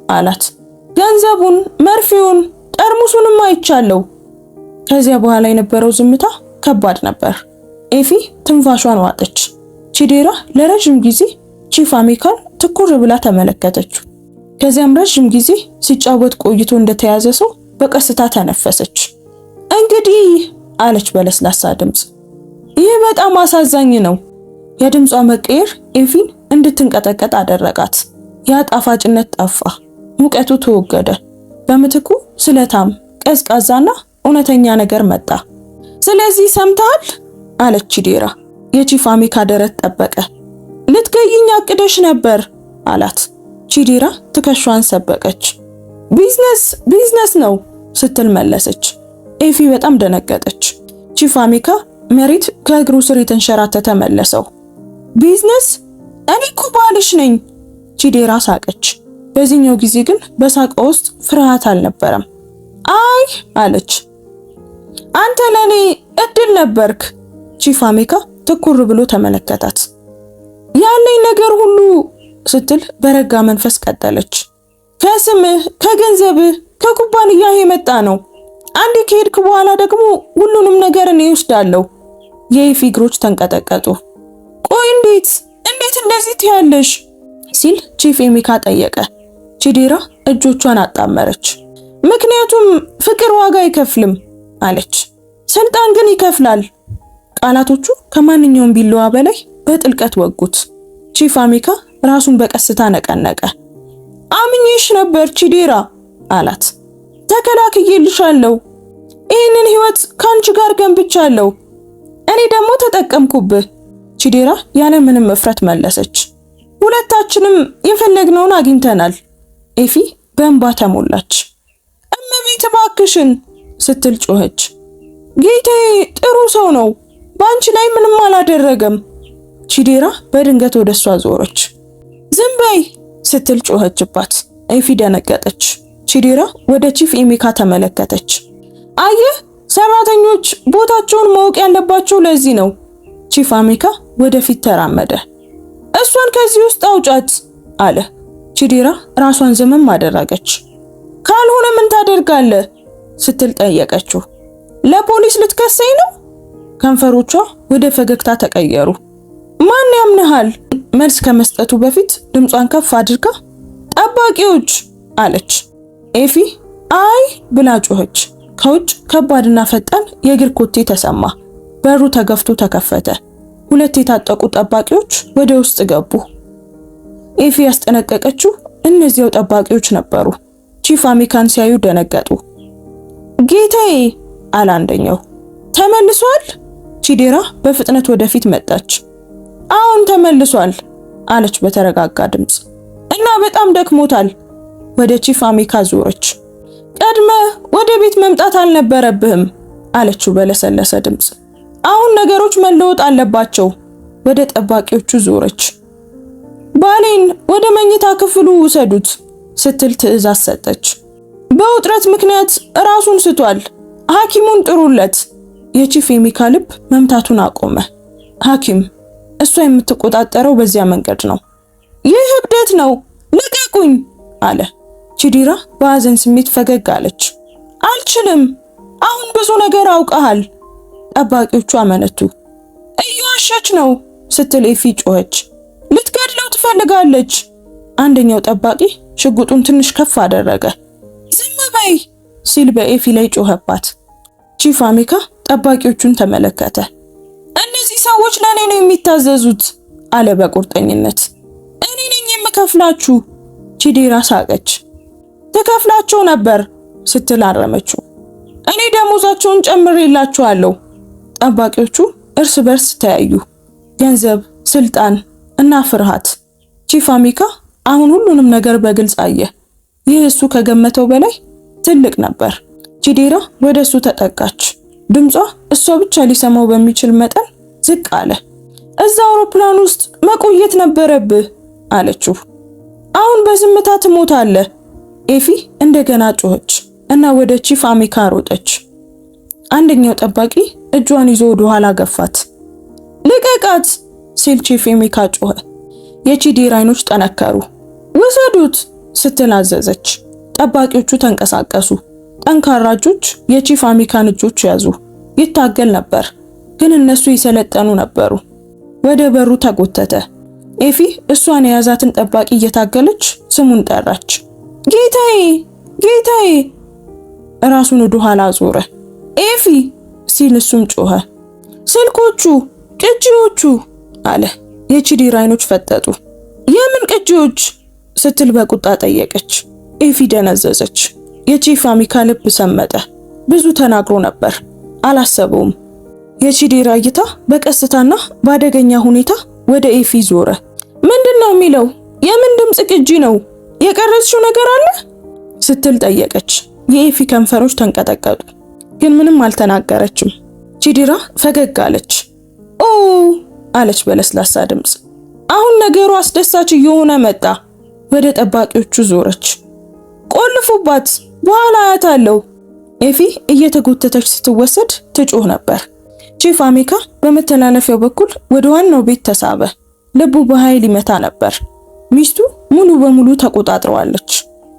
አላት። ገንዘቡን፣ መርፌውን፣ ጠርሙሱንም አይቻለሁ። ከዚያ በኋላ የነበረው ዝምታ ከባድ ነበር። ኤፊ ትንፋሿን ዋጠች። ቺዲራ ለረጅም ጊዜ ቺፍ አሜካን ትኩር ብላ ተመለከተችው። ከዚያም ረጅም ጊዜ ሲጫወት ቆይቶ እንደተያዘ ሰው በቀስታ ተነፈሰች። እንግዲህ አለች በለስላሳ ድምጽ። ይህ በጣም አሳዛኝ ነው። የድምጿ መቀየር ኤፊን እንድትንቀጠቀጥ አደረጋት። ያ ጣፋጭነት ጠፋ፣ ሙቀቱ ተወገደ። በምትኩ ስለታም፣ ቀዝቃዛና እውነተኛ ነገር መጣ። ስለዚህ ሰምተሃል አለች ቺዲራ። የቺፍ አሜካ ደረት ጠበቀ። ልትገይኝ አቅደሽ ነበር አላት። ቺዲራ ትከሻዋን ሰበቀች። ቢዝነስ ነው ስትል መለሰች። ኤፊ በጣም ደነገጠች። ቺፍ አሜካ መሬት ከእግሩ ስር የተንሸራተተ መለሰው። ቢዝነስ? እኔ እኮ ባልሽ ነኝ። ቺዲራ ሳቀች። በዚህኛው ጊዜ ግን በሳቋ ውስጥ ፍርሃት አልነበረም። አይ አለች፣ አንተ ለኔ እድል ነበርክ። ቺፍ አሜካ ትኩር ብሎ ተመለከታት። ያለኝ ነገር ሁሉ ስትል በረጋ መንፈስ ቀጠለች። ከስምህ፣ ከገንዘብህ፣ ከኩባንያህ የመጣ ነው። አንዴ ከሄድክ በኋላ ደግሞ ሁሉንም ነገር እኔ እወስዳለሁ። የኤፊ እግሮች ተንቀጠቀጡ። ቆይ እንዴት እንደዚህ ትያለሽ ሲል ቺፍ አሜካ ጠየቀ። ቺዲራ እጆቿን አጣመረች። ምክንያቱም ፍቅር ዋጋ አይከፍልም አለች። ስልጣን ግን ይከፍላል። ቃላቶቹ ከማንኛውም ቢላዋ በላይ በጥልቀት ወጉት። ቺፍ አሜካ ራሱን በቀስታ ነቀነቀ። አምኜሽ ነበር ቺዲራ አላት። ተከላክዬልሻለሁ። ይህንን ህይወት ካንቺ ጋር ገንብቻለሁ። እኔ ደግሞ ተጠቀምኩብህ። ቺዲራ ያለ ምንም እፍረት መለሰች። ሁለታችንም የፈለግነውን አግኝተናል። ኤፊ በእንባ ተሞላች። እመቤት እባክሽን ስትል ጮኸች። ጌታዬ ጥሩ ሰው ነው፣ በአንቺ ላይ ምንም አላደረገም። ቺዲራ በድንገት ወደሷ ዞረች። ዝም በይ ስትል ጮኸችባት። ኤፊ ደነገጠች። ቺዲራ ወደ ቺፍ አሜካ ተመለከተች። አየህ፣ ሰራተኞች ቦታቸውን ማወቅ ያለባቸው ለዚህ ነው። ቺፍ አሜካ ወደፊት ተራመደ። እሷን ከዚህ ውስጥ አውጫት አለ። ቺዲራ ራሷን ዘመም አደረገች። ካልሆነ ምን ታደርጋለህ? ስትል ጠየቀችው። ለፖሊስ ልትከሰኝ ነው? ከንፈሮቿ ወደ ፈገግታ ተቀየሩ። ማን ያምንሃል? መልስ ከመስጠቱ በፊት ድምጿን ከፍ አድርጋ ጠባቂዎች አለች። ኤፊ አይ ብላ ጮኸች። ከውጭ ከባድና ፈጣን የእግር ኮቴ ተሰማ። በሩ ተገፍቶ ተከፈተ። ሁለት የታጠቁ ጠባቂዎች ወደ ውስጥ ገቡ። ኤፊ ያስጠነቀቀችው እነዚያው ጠባቂዎች ነበሩ። ቺፍ አሚካን ሲያዩ ደነገጡ። ጌታዬ አለ አንደኛው። ተመልሷል? ቺዴራ በፍጥነት ወደፊት መጣች። አሁን ተመልሷል አለች በተረጋጋ ድምፅ። እና በጣም ደክሞታል። ወደ ቺፍ አሚካ ዞረች። ቀድመ ወደ ቤት መምጣት አልነበረብህም አለችው በለሰለሰ ድምፅ። አሁን ነገሮች መለወጥ አለባቸው። ወደ ጠባቂዎቹ ዞረች። ባሌን ወደ መኝታ ክፍሉ ውሰዱት ስትል ትዕዛዝ ሰጠች። በውጥረት ምክንያት ራሱን ስቷል። ሐኪሙን ጥሩለት። የቺፍ አሚካ ልብ መምታቱን አቆመ። ሐኪም እሷ የምትቆጣጠረው በዚያ መንገድ ነው። ይህ እብደት ነው፣ ልቀቁኝ አለ። ቺዴራ በሐዘን ስሜት ፈገግ አለች። አልችልም፣ አሁን ብዙ ነገር አውቀሃል። ጠባቂዎቹ አመነቱ። እየዋሸች ነው ስትል ኤፊ ጮኸች። ልትገድለው ትፈልጋለች። አንደኛው ጠባቂ ሽጉጡን ትንሽ ከፍ አደረገ። ዝም በይ ሲል በኤፊ ላይ ጮኸባት። ቺፍ አሚካ ጠባቂዎቹን ተመለከተ። እነዚህ ሰዎች ለኔ ነው የሚታዘዙት አለ በቁርጠኝነት። እኔ ነኝ የምከፍላችሁ። ቺዴራ ሳቀች። ተከፍላቸው ነበር ስትል አረመችው። እኔ ደሞዛቸውን ጨምሬላችኋለሁ። ጠባቂዎቹ እርስ በርስ ተያዩ። ገንዘብ፣ ስልጣን እና ፍርሃት። ቺፍ አሚካ አሁን ሁሉንም ነገር በግልጽ አየ። ይህ እሱ ከገመተው በላይ ትልቅ ነበር። ቺዴራ ወደ እሱ ተጠጋች። ድምጿ እሷ ብቻ ሊሰማው በሚችል መጠን ዝቅ አለ። እዛ አውሮፕላን ውስጥ መቆየት ነበረብህ አለችው። አሁን በዝምታ ትሞታለህ። ኤፊ እንደገና ጮኸች እና ወደ ቺፍ አሚካ ሮጠች። አንደኛው ጠባቂ እጇን ይዞ ወደ ኋላ ገፋት። ልቀቃት ሲል ቺፍ አሚካ ጮኸ። የቺዴራ አይኖች ጠነከሩ። ውሰዱት ስትል አዘዘች። ጠባቂዎቹ ተንቀሳቀሱ። ጠንካራ እጆች የቺፍ አሚካን እጆች ያዙ። ይታገል ነበር፣ ግን እነሱ ይሰለጠኑ ነበሩ። ወደ በሩ ተጎተተ። ኤፊ እሷን የያዛትን ጠባቂ እየታገለች ስሙን ጠራች። ጌታዬ ጌታዬ። ራሱን ወደ ኋላ ዞረ። ኤፊ ሲል እሱም ጮኸ። ስልኮቹ፣ ቅጂዎቹ አለ። የቺዴራ አይኖች ፈጠጡ። የምን ቅጂዎች ስትል በቁጣ ጠየቀች። ኤፊ ደነዘዘች። የቺፍ አሚካ ልብ ሰመጠ። ብዙ ተናግሮ ነበር፣ አላሰበውም። የቺዴራ እይታ በቀስታና በአደገኛ ሁኔታ ወደ ኤፊ ዞረ። ምንድነው የሚለው? የምን ድምጽ ቅጂ ነው? የቀረጽሽው ነገር አለ ስትል ጠየቀች። የኤፊ ከንፈሮች ተንቀጠቀጡ፣ ግን ምንም አልተናገረችም። ቺዴራ ፈገግ አለች። ኦ አለች በለስላሳ ድምጽ። አሁን ነገሩ አስደሳች እየሆነ መጣ። ወደ ጠባቂዎቹ ዞረች። ቆልፉባት፣ በኋላ አያታለሁ። ኤፊ እየተጎተተች ስትወሰድ ትጮህ ነበር። ቺፍ አሚካ በመተላለፊያው በኩል ወደ ዋናው ቤት ተሳበ። ልቡ በኃይል ይመታ ነበር። ሚስቱ ሙሉ በሙሉ ተቆጣጥረዋለች።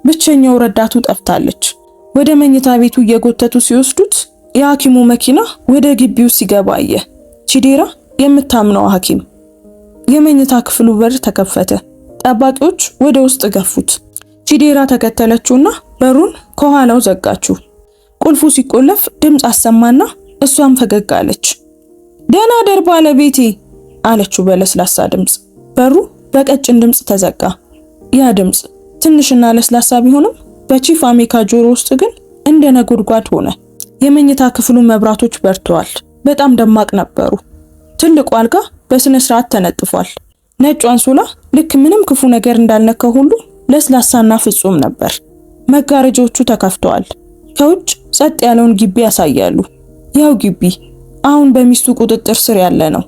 ብቸኛው ረዳቱ ጠፍታለች። ወደ መኝታ ቤቱ እየጎተቱ ሲወስዱት የሐኪሙ መኪና ወደ ግቢው ሲገባ አየ። ቺዴራ የምታምነው ሐኪም። የመኝታ ክፍሉ በር ተከፈተ። ጠባቂዎች ወደ ውስጥ ገፉት። ቺዴራ ተከተለችውና በሩን ከኋላው ዘጋችው። ቁልፉ ሲቆለፍ ድምጽ አሰማና እሷም ፈገግ አለች። ደህና ደር ባለቤቴ አለችው በለስላሳ ድምጽ። በሩ በቀጭን ድምጽ ተዘጋ። ያ ድምጽ ትንሽና ለስላሳ ቢሆንም በቺፍ አሚካ ጆሮ ውስጥ ግን እንደ ነጎድጓድ ሆነ። የመኝታ ክፍሉ መብራቶች በርተዋል። በጣም ደማቅ ነበሩ። ትልቁ አልጋ በስነ ስርዓት ተነጥፏል። ነጭ አንሶላ ልክ ምንም ክፉ ነገር እንዳልነካው ሁሉ ለስላሳና ፍጹም ነበር። መጋረጃዎቹ ተከፍተዋል። ከውጭ ጸጥ ያለውን ግቢ ያሳያሉ። ያው ግቢ አሁን በሚስቱ ቁጥጥር ስር ያለ ነው።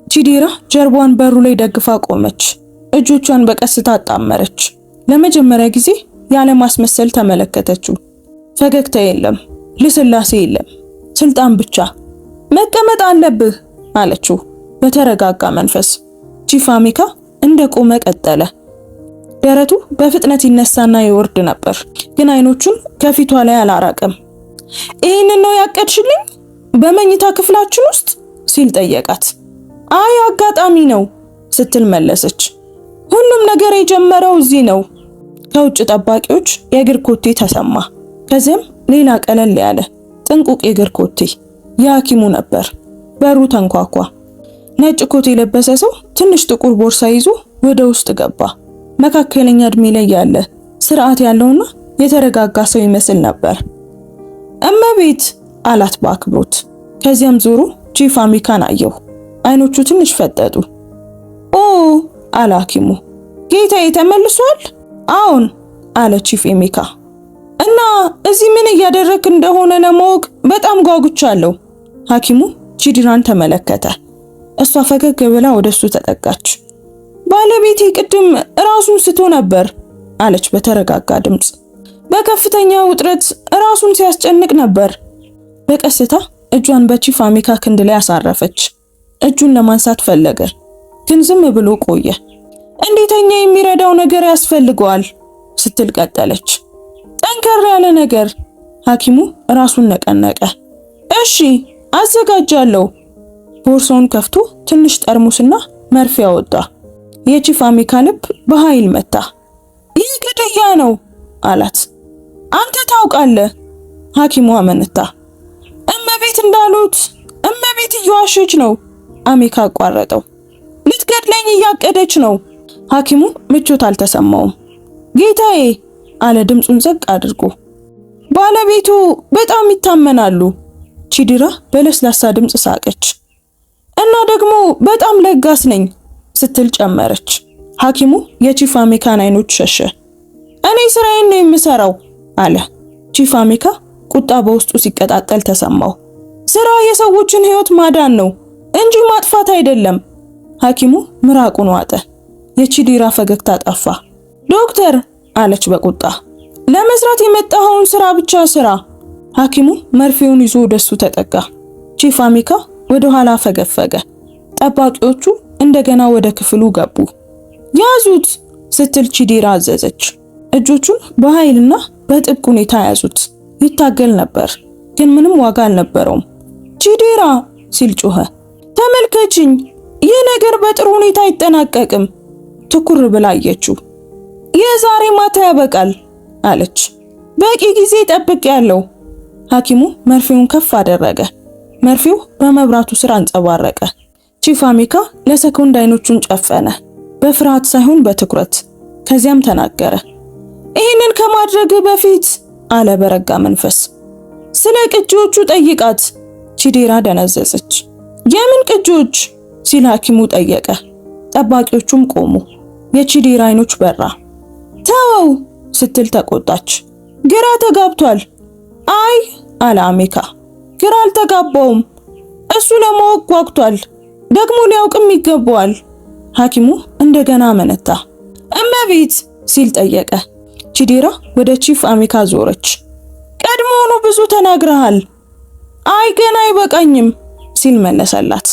ቺዴራ ጀርባዋን በሩ ላይ ደግፋ ቆመች። እጆቿን በቀስታ አጣመረች። ለመጀመሪያ ጊዜ ያለ ማስመሰል ተመለከተችው። ፈገግታ የለም፣ ልስላሴ የለም፣ ስልጣን ብቻ። መቀመጥ አለብህ አለችው በተረጋጋ መንፈስ። ቺፍ አሚካ እንደቆመ ቀጠለ። ደረቱ በፍጥነት ይነሳና ይወርድ ነበር፣ ግን አይኖቹን ከፊቷ ላይ አላራቀም። ይህንን ነው ያቀድሽልኝ በመኝታ ክፍላችን ውስጥ ሲል ጠየቃት። አይ አጋጣሚ ነው ስትል መለሰች። ሁሉም ነገር የጀመረው እዚህ ነው። ከውጭ ጠባቂዎች የእግር ኮቴ ተሰማ። ከዚያም ሌላ ቀለል ያለ ጥንቁቅ የእግር ኮቴ የሐኪሙ ነበር። በሩ ተንኳኳ። ነጭ ኮት የለበሰ ሰው ትንሽ ጥቁር ቦርሳ ይዞ ወደ ውስጥ ገባ። መካከለኛ እድሜ ላይ ያለ ስርዓት ያለውና የተረጋጋ ሰው ይመስል ነበር። እመቤት አላት በአክብሮት። ከዚያም ዞሮ ቺፍ አሚካን አየው። አይኖቹ ትንሽ ፈጠጡ። ኦ አለ ሐኪሙ። ጌታዬ ተመልሷል? አዎን አለ ቺፍ አሚካ። እና እዚህ ምን እያደረክ እንደሆነ ለማወቅ በጣም ጓጉቻለሁ። ሐኪሙ ቺዲራን ተመለከተ። እሷ ፈገግ ብላ ወደሱ ተጠጋች። ባለቤቴ ቅድም ራሱን ስቶ ነበር አለች በተረጋጋ ድምጽ። በከፍተኛ ውጥረት ራሱን ሲያስጨንቅ ነበር። በቀስታ እጇን በቺፍ አሚካ ክንድ ላይ አሳረፈች። እጁን ለማንሳት ፈለገ፣ ግን ዝም ብሎ ቆየ። እንዴተኛ የሚረዳው ነገር ያስፈልገዋል ስትል ቀጠለች። ጠንከር ያለ ነገር። ሐኪሙ ራሱን ነቀነቀ። እሺ አዘጋጃለሁ። ቦርሳውን ከፍቶ ትንሽ ጠርሙስና መርፌ አወጣ። የቺፍ አሚካ ልብ በኃይል መታ። ይህ ግድያ ነው አላት። አንተ ታውቃለህ። ሐኪሙ አመነታ። እመቤት እንዳሉት እመቤት እየዋሸች ነው። አሚካ አቋረጠው። ልትገድለኝ እያቀደች ነው። ሐኪሙ ምቾት አልተሰማውም። ጌታዬ አለ ድምጹን ዘቅ አድርጎ። ባለቤቱ በጣም ይታመናሉ። ቺዲራ በለስላሳ ድምጽ ሳቀች። እና ደግሞ በጣም ለጋስ ነኝ ስትል ጨመረች። ሐኪሙ የቺፍ አሚካን አይኖች ሸሸ። እኔ ስራዬን ነው የምሰራው አለ። ቺፍ አሚካ ቁጣ በውስጡ ሲቀጣጠል ተሰማው። ስራ የሰዎችን ህይወት ማዳን ነው እንጂ ማጥፋት አይደለም። ሐኪሙ ምራቁን ዋጠ። የቺዲራ ፈገግታ ጠፋ። ዶክተር አለች በቁጣ፣ ለመስራት የመጣኸውን ስራ ብቻ ስራ። ሐኪሙ መርፌውን ይዞ ወደሱ ተጠጋ። ቺፍ አሚካ ወደ ኋላ ፈገፈገ። ጠባቂዎቹ እንደገና ወደ ክፍሉ ገቡ። ያዙት ስትል ቺዲራ አዘዘች። እጆቹን በኃይልና በጥብቅ ሁኔታ ያዙት። ይታገል ነበር፣ ግን ምንም ዋጋ አልነበረውም። ቺዲራ ሲል ጮኸ። ተመልከችኝ፣ ይህ ነገር በጥሩ ሁኔታ አይጠናቀቅም። ትኩር ብላ አየችው። የዛሬ ማታ ያበቃል አለች። በቂ ጊዜ ጠብቄያለሁ። ሐኪሙ መርፌውን ከፍ አደረገ። መርፌው በመብራቱ ስር አንጸባረቀ። ቺፍ አሚካ ለሰኮንድ አይኖቹን ጨፈነ፣ በፍርሃት ሳይሆን በትኩረት። ከዚያም ተናገረ። ይህንን ከማድረግ በፊት አለ በረጋ መንፈስ፣ ስለ ቅጂዎቹ ጠይቃት። ቺዲራ ደነዘዘች። የምን ቅጂዎች ሲል ሐኪሙ ጠየቀ። ጠባቂዎቹም ቆሙ። የቺዲራ አይኖች በራ። ተወው ስትል ተቆጣች። ግራ ተጋብቷል። አይ አለ አሚካ፣ ግራ አልተጋባውም። እሱ ለማወቅ ጓጉቷል፣ ደግሞ ሊያውቅም ይገባዋል። ሐኪሙ እንደገና አመነታ። እመቤት ሲል ጠየቀ። ቺዲራ ወደ ቺፍ አሚካ ዞረች። ቀድሞውኑ ብዙ ተናግረሃል። አይ ገና አይበቃኝም ሲል መለሰላት።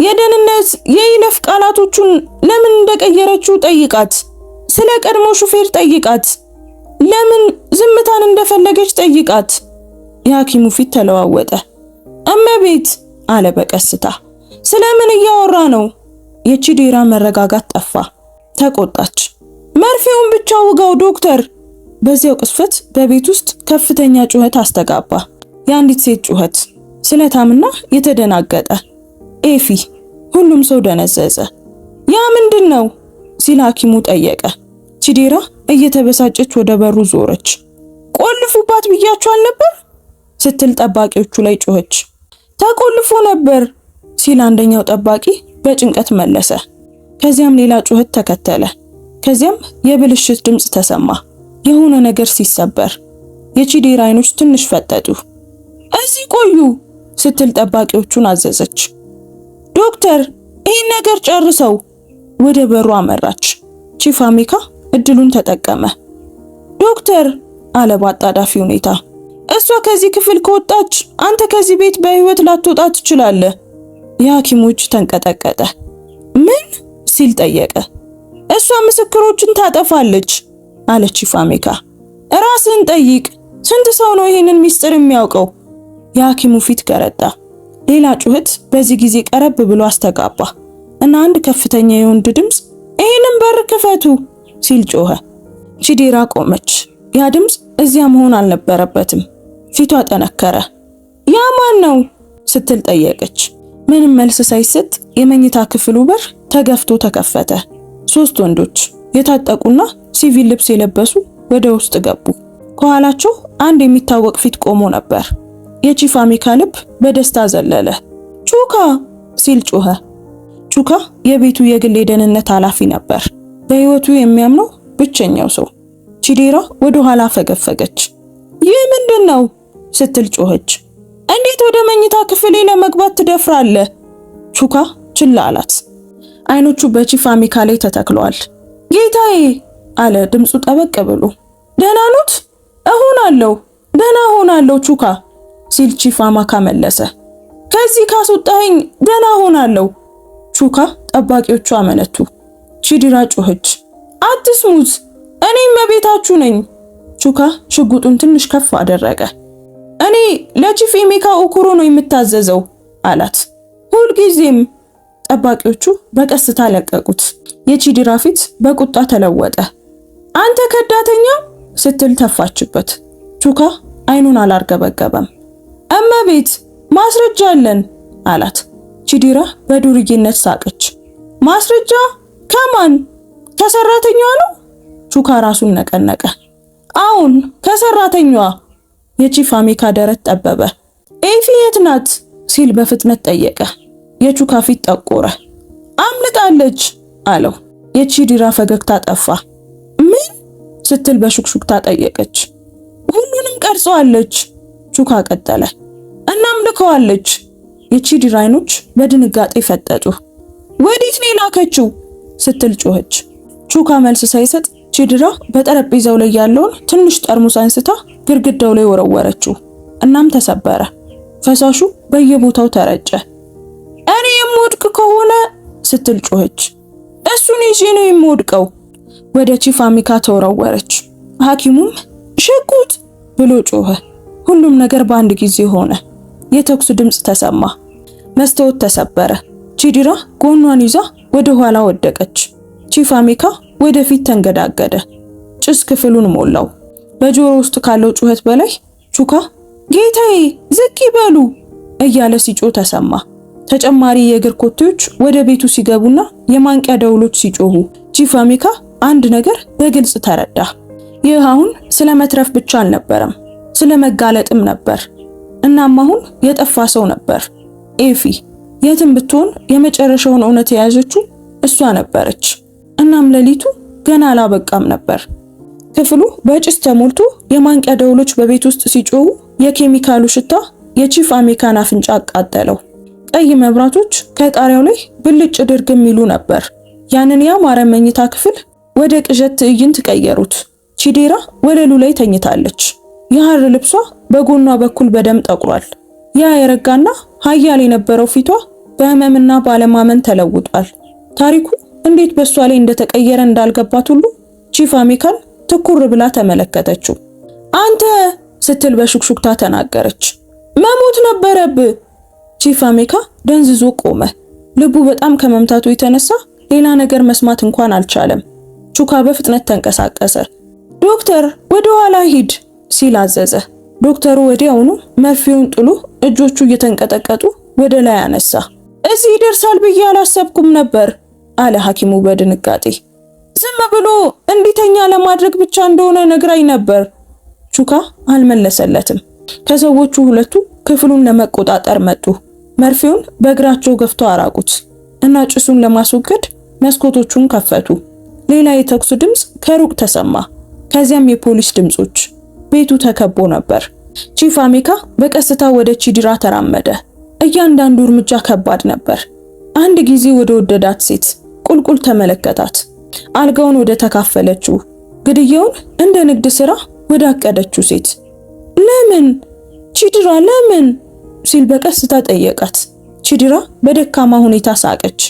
የደህንነት የይለፍ ቃላቶቹን ለምን እንደቀየረችው ጠይቃት። ስለ ቀድሞ ሹፌር ጠይቃት። ለምን ዝምታን እንደፈለገች ጠይቃት። የሐኪሙ ፊት ተለዋወጠ። እመቤት አለ በቀስታ፣ ስለምን እያወራ ነው? የቺዲራ መረጋጋት ጠፋ። ተቆጣች። መርፌውን ብቻ ውጋው ዶክተር። በዚያው ቅስፈት በቤት ውስጥ ከፍተኛ ጩኸት አስተጋባ። የአንዲት ሴት ጩኸት፣ ስለታምና የተደናገጠ። ኤፊ። ሁሉም ሰው ደነዘዘ። ያ ምንድን ነው ሲል ሐኪሙ ጠየቀ። ቺዲራ እየተበሳጨች ወደ በሩ ዞረች። ቆልፉባት ብያችሁ አልነበር ስትል ጠባቂዎቹ ላይ ጮኸች። ተቆልፎ ነበር ሲል አንደኛው ጠባቂ በጭንቀት መለሰ። ከዚያም ሌላ ጩኸት ተከተለ። ከዚያም የብልሽት ድምጽ ተሰማ፣ የሆነ ነገር ሲሰበር። የቺዲራ አይኖች ትንሽ ፈጠጡ። እዚህ ቆዩ ስትል ጠባቂዎቹን አዘዘች። ዶክተር ይህን ነገር ጨርሰው። ወደ በሩ አመራች። ቺፍ አሚካ እድሉን ተጠቀመ። ዶክተር አለ በአጣዳፊ ሁኔታ፣ እሷ ከዚህ ክፍል ከወጣች አንተ ከዚህ ቤት በህይወት ላትወጣ ትችላለህ። የሐኪሙ እጅ ተንቀጠቀጠ። ምን ሲል ጠየቀ። እሷ ምስክሮችን ታጠፋለች አለች ቺፍ አሚካ። ራስህን ጠይቅ ስንት ሰው ነው ይሄንን ሚስጥር የሚያውቀው? የሐኪሙ ፊት ገረጣ። ሌላ ጩኸት በዚህ ጊዜ ቀረብ ብሎ አስተጋባ እና አንድ ከፍተኛ የወንድ ድምፅ ይሄንን በር ክፈቱ ሲል ጮኸ። ቺዲራ ቆመች። ያ ድምፅ እዚያ መሆን አልነበረበትም። ፊቷ ጠነከረ። ያ ማን ነው ስትል ጠየቀች። ምንም መልስ ሳይሰጥ የመኝታ ክፍሉ በር ተገፍቶ ተከፈተ። 3 ወንዶች የታጠቁና ሲቪል ልብስ የለበሱ ወደ ውስጥ ገቡ። ከኋላቸው አንድ የሚታወቅ ፊት ቆሞ ነበር። የቺፍ አሚካ ልብ በደስታ ዘለለ። ቹካ ሲል ጮኸ። ቹካ የቤቱ የግል የደህንነት ኃላፊ ነበር። በህይወቱ የሚያምነው ብቸኛው ሰው። ቺዲራ ወደ ኋላ ፈገፈገች። ይህ ምንድነው ስትል ጮኸች። እንዴት ወደ መኝታ ክፍሌ ለመግባት ትደፍራለህ? ቹካ ችላ አላት። አይኖቹ በቺፍ አሚካ ላይ ተተክለዋል። ጌታዬ አለ ድምፁ ጠበቅ ብሎ። ደህና ኖት? ደህና ሆናለሁ ቹካ ሲል ቺፍ አሚካ መለሰ። ከዚህ ካስወጣኸኝ ደህና ሆናለሁ። ቹካ ጠባቂዎቹ አመነቱ። ቺዲራ ጮኸች። አትስሙት፣ እኔም መቤታችሁ ነኝ። ቹካ ሽጉጡን ትንሽ ከፍ አደረገ። እኔ ለቺፍ ኤሚካ ኦኩሮ ነው የምታዘዘው አላት። ሁልጊዜም። ጠባቂዎቹ በቀስታ ለቀቁት። የቺዲራ ፊት በቁጣ ተለወጠ። አንተ ከዳተኛ ስትል ተፋችበት። ቹካ አይኑን አላርገበገበም። እመቤት ማስረጃ አለን አላት። ቺዲራ በዱርዬነት ሳቀች። ማስረጃ? ከማን? ከሰራተኛዋ ነው? ቹካ ራሱን ነቀነቀ። አሁን ከሰራተኛዋ። የቺፍ አሚካ ደረት ጠበበ። ኤፊ የት ናት ሲል በፍጥነት ጠየቀ። የቹካ ፊት ጠቆረ። አምልጣለች አለው። የቺዲራ ፈገግታ ጠፋ። ምን ስትል በሹክሹክታ ጠየቀች። ሁሉንም ቀርጸዋለች። ቹካ ቀጠለ። እናም ልከዋለች። የቺዲራ አይኖች በድንጋጤ ፈጠጡ። ወዴት ነው የላከችው ስትል ጮኸች። ቹካ መልስ ሳይሰጥ ቺዲራ በጠረጴዛው ላይ ያለውን ትንሽ ጠርሙስ አንስታ ግድግዳው ላይ ወረወረችው። እናም ተሰበረ። ፈሳሹ በየቦታው ተረጨ። እኔ የምወድቅ ከሆነ ስትል ጮኸች። እሱን ይዤ ነው የምወድቀው። ወደ ቺፍ አሚካ ተወረወረች። ሐኪሙም ሽጉጥ ብሎ ጮኸ። ሁሉም ነገር በአንድ ጊዜ ሆነ። የተኩስ ድምፅ ተሰማ። መስታወት ተሰበረ። ቺዲራ ጎኗን ይዛ ወደ ኋላ ወደቀች። ቺፍ አሚካ ወደፊት ተንገዳገደ። ጭስ ክፍሉን ሞላው። በጆሮ ውስጥ ካለው ጩኸት በላይ ቹካ ጌታዬ ዝቅ ይበሉ እያለ ሲጮህ ተሰማ። ተጨማሪ የእግር ኮቴዎች ወደ ቤቱ ሲገቡና የማንቂያ ደውሎች ሲጮሁ ቺፍ አሚካ አንድ ነገር በግልጽ ተረዳ። ይህ አሁን ስለ መትረፍ ብቻ አልነበረም፣ ስለ መጋለጥም ነበር። እናም አሁን የጠፋ ሰው ነበር። ኤፊ የትም ብትሆን የመጨረሻውን እውነት የያዘችው እሷ ነበረች። እናም ሌሊቱ ገና አላበቃም ነበር። ክፍሉ በጭስ ተሞልቶ የማንቂያ ደውሎች በቤት ውስጥ ሲጮሁ የኬሚካሉ ሽታ የቺፍ አሚካን አፍንጫ አቃጠለው። ቀይ መብራቶች ከጣሪያው ላይ ብልጭ ድርግም ይሉ ነበር። ያንን ያማረ መኝታ ክፍል ወደ ቅዠት ትዕይንት ቀየሩት። ቺዲራ ወለሉ ላይ ተኝታለች። የሐር ልብሷ በጎኗ በኩል በደም ጠቁሯል። ያ የረጋና ኃያል የነበረው ፊቷ በህመምና ባለማመን ተለውጧል። ታሪኩ እንዴት በሷ ላይ እንደተቀየረ እንዳልገባት ሁሉ ቺፍ አሚካን ትኩር ብላ ተመለከተችው። አንተ ስትል በሹክሹክታ ተናገረች። መሞት ነበረብህ። ቺፍ አሚካ ደንዝዞ ቆመ። ልቡ በጣም ከመምታቱ የተነሳ ሌላ ነገር መስማት እንኳን አልቻለም። ቹካ በፍጥነት ተንቀሳቀሰ። ዶክተር ወደ ኋላ ሂድ ሲል አዘዘ። ዶክተሩ ወዲያውኑ መርፌውን ጥሎ እጆቹ እየተንቀጠቀጡ ወደ ላይ አነሳ። እዚህ ይደርሳል ብዬ አላሰብኩም ነበር አለ ሐኪሙ በድንጋጤ። ዝም ብሎ እንዲተኛ ለማድረግ ብቻ እንደሆነ ነግራኝ ነበር። ቹካ አልመለሰለትም። ከሰዎቹ ሁለቱ ክፍሉን ለመቆጣጠር መጡ። መርፌውን በእግራቸው ገፍተው አራቁት እና ጭሱን ለማስወገድ መስኮቶቹን ከፈቱ። ሌላ የተኩስ ድምፅ ከሩቅ ተሰማ። ከዚያም የፖሊስ ድምጾች። ቤቱ ተከቦ ነበር። ቺፍ አሚካ በቀስታ ወደ ቺዲራ ተራመደ። እያንዳንዱ እርምጃ ከባድ ነበር። አንድ ጊዜ ወደ ወደዳት ሴት ቁልቁል ተመለከታት። አልጋውን ወደ ተካፈለችው፣ ግድያውን እንደ ንግድ ሥራ ወደ አቀደችው ሴት። ለምን ቺዲራ ለምን ሲል በቀስታ ጠየቃት። ቺዲራ በደካማ ሁኔታ ሳቀች።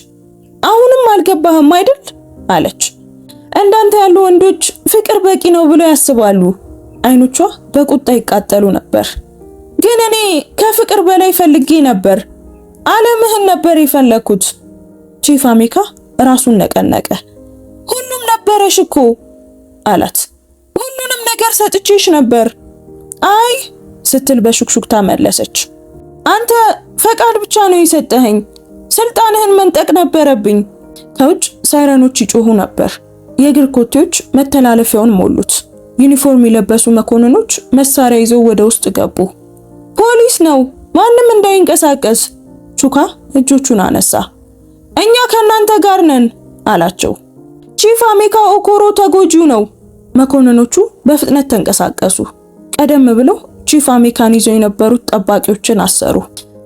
አሁንም አልገባህም አይደል አለች። እንዳንተ ያሉ ወንዶች ፍቅር በቂ ነው ብለው ያስባሉ። አይኖቿ በቁጣ ይቃጠሉ ነበር። ግን እኔ ከፍቅር በላይ ፈልጌ ነበር። ዓለምህን ነበር የፈለኩት። ቺፍ አሜካ ራሱን ነቀነቀ። ሁሉም ነበረሽ እኮ አላት። ሁሉንም ነገር ሰጥቼሽ ነበር። አይ ስትል በሹክሹክታ መለሰች። አንተ ፈቃድ ብቻ ነው የሰጠኸኝ። ስልጣንህን መንጠቅ ነበረብኝ። ከውጭ ሳይረኖች ይጮሁ ነበር። የእግር ኮቴዎች መተላለፊያውን ሞሉት። ዩኒፎርም የለበሱ መኮንኖች መሳሪያ ይዘው ወደ ውስጥ ገቡ። ፖሊስ ነው፣ ማንም እንዳይንቀሳቀስ። ቹካ እጆቹን አነሳ። እኛ ከናንተ ጋር ነን አላቸው። ቺፍ አሜካ ኦኮሮ ተጎጂው ነው። መኮንኖቹ በፍጥነት ተንቀሳቀሱ። ቀደም ብለው ቺፍ አሜካን ይዘው የነበሩት ጠባቂዎችን አሰሩ።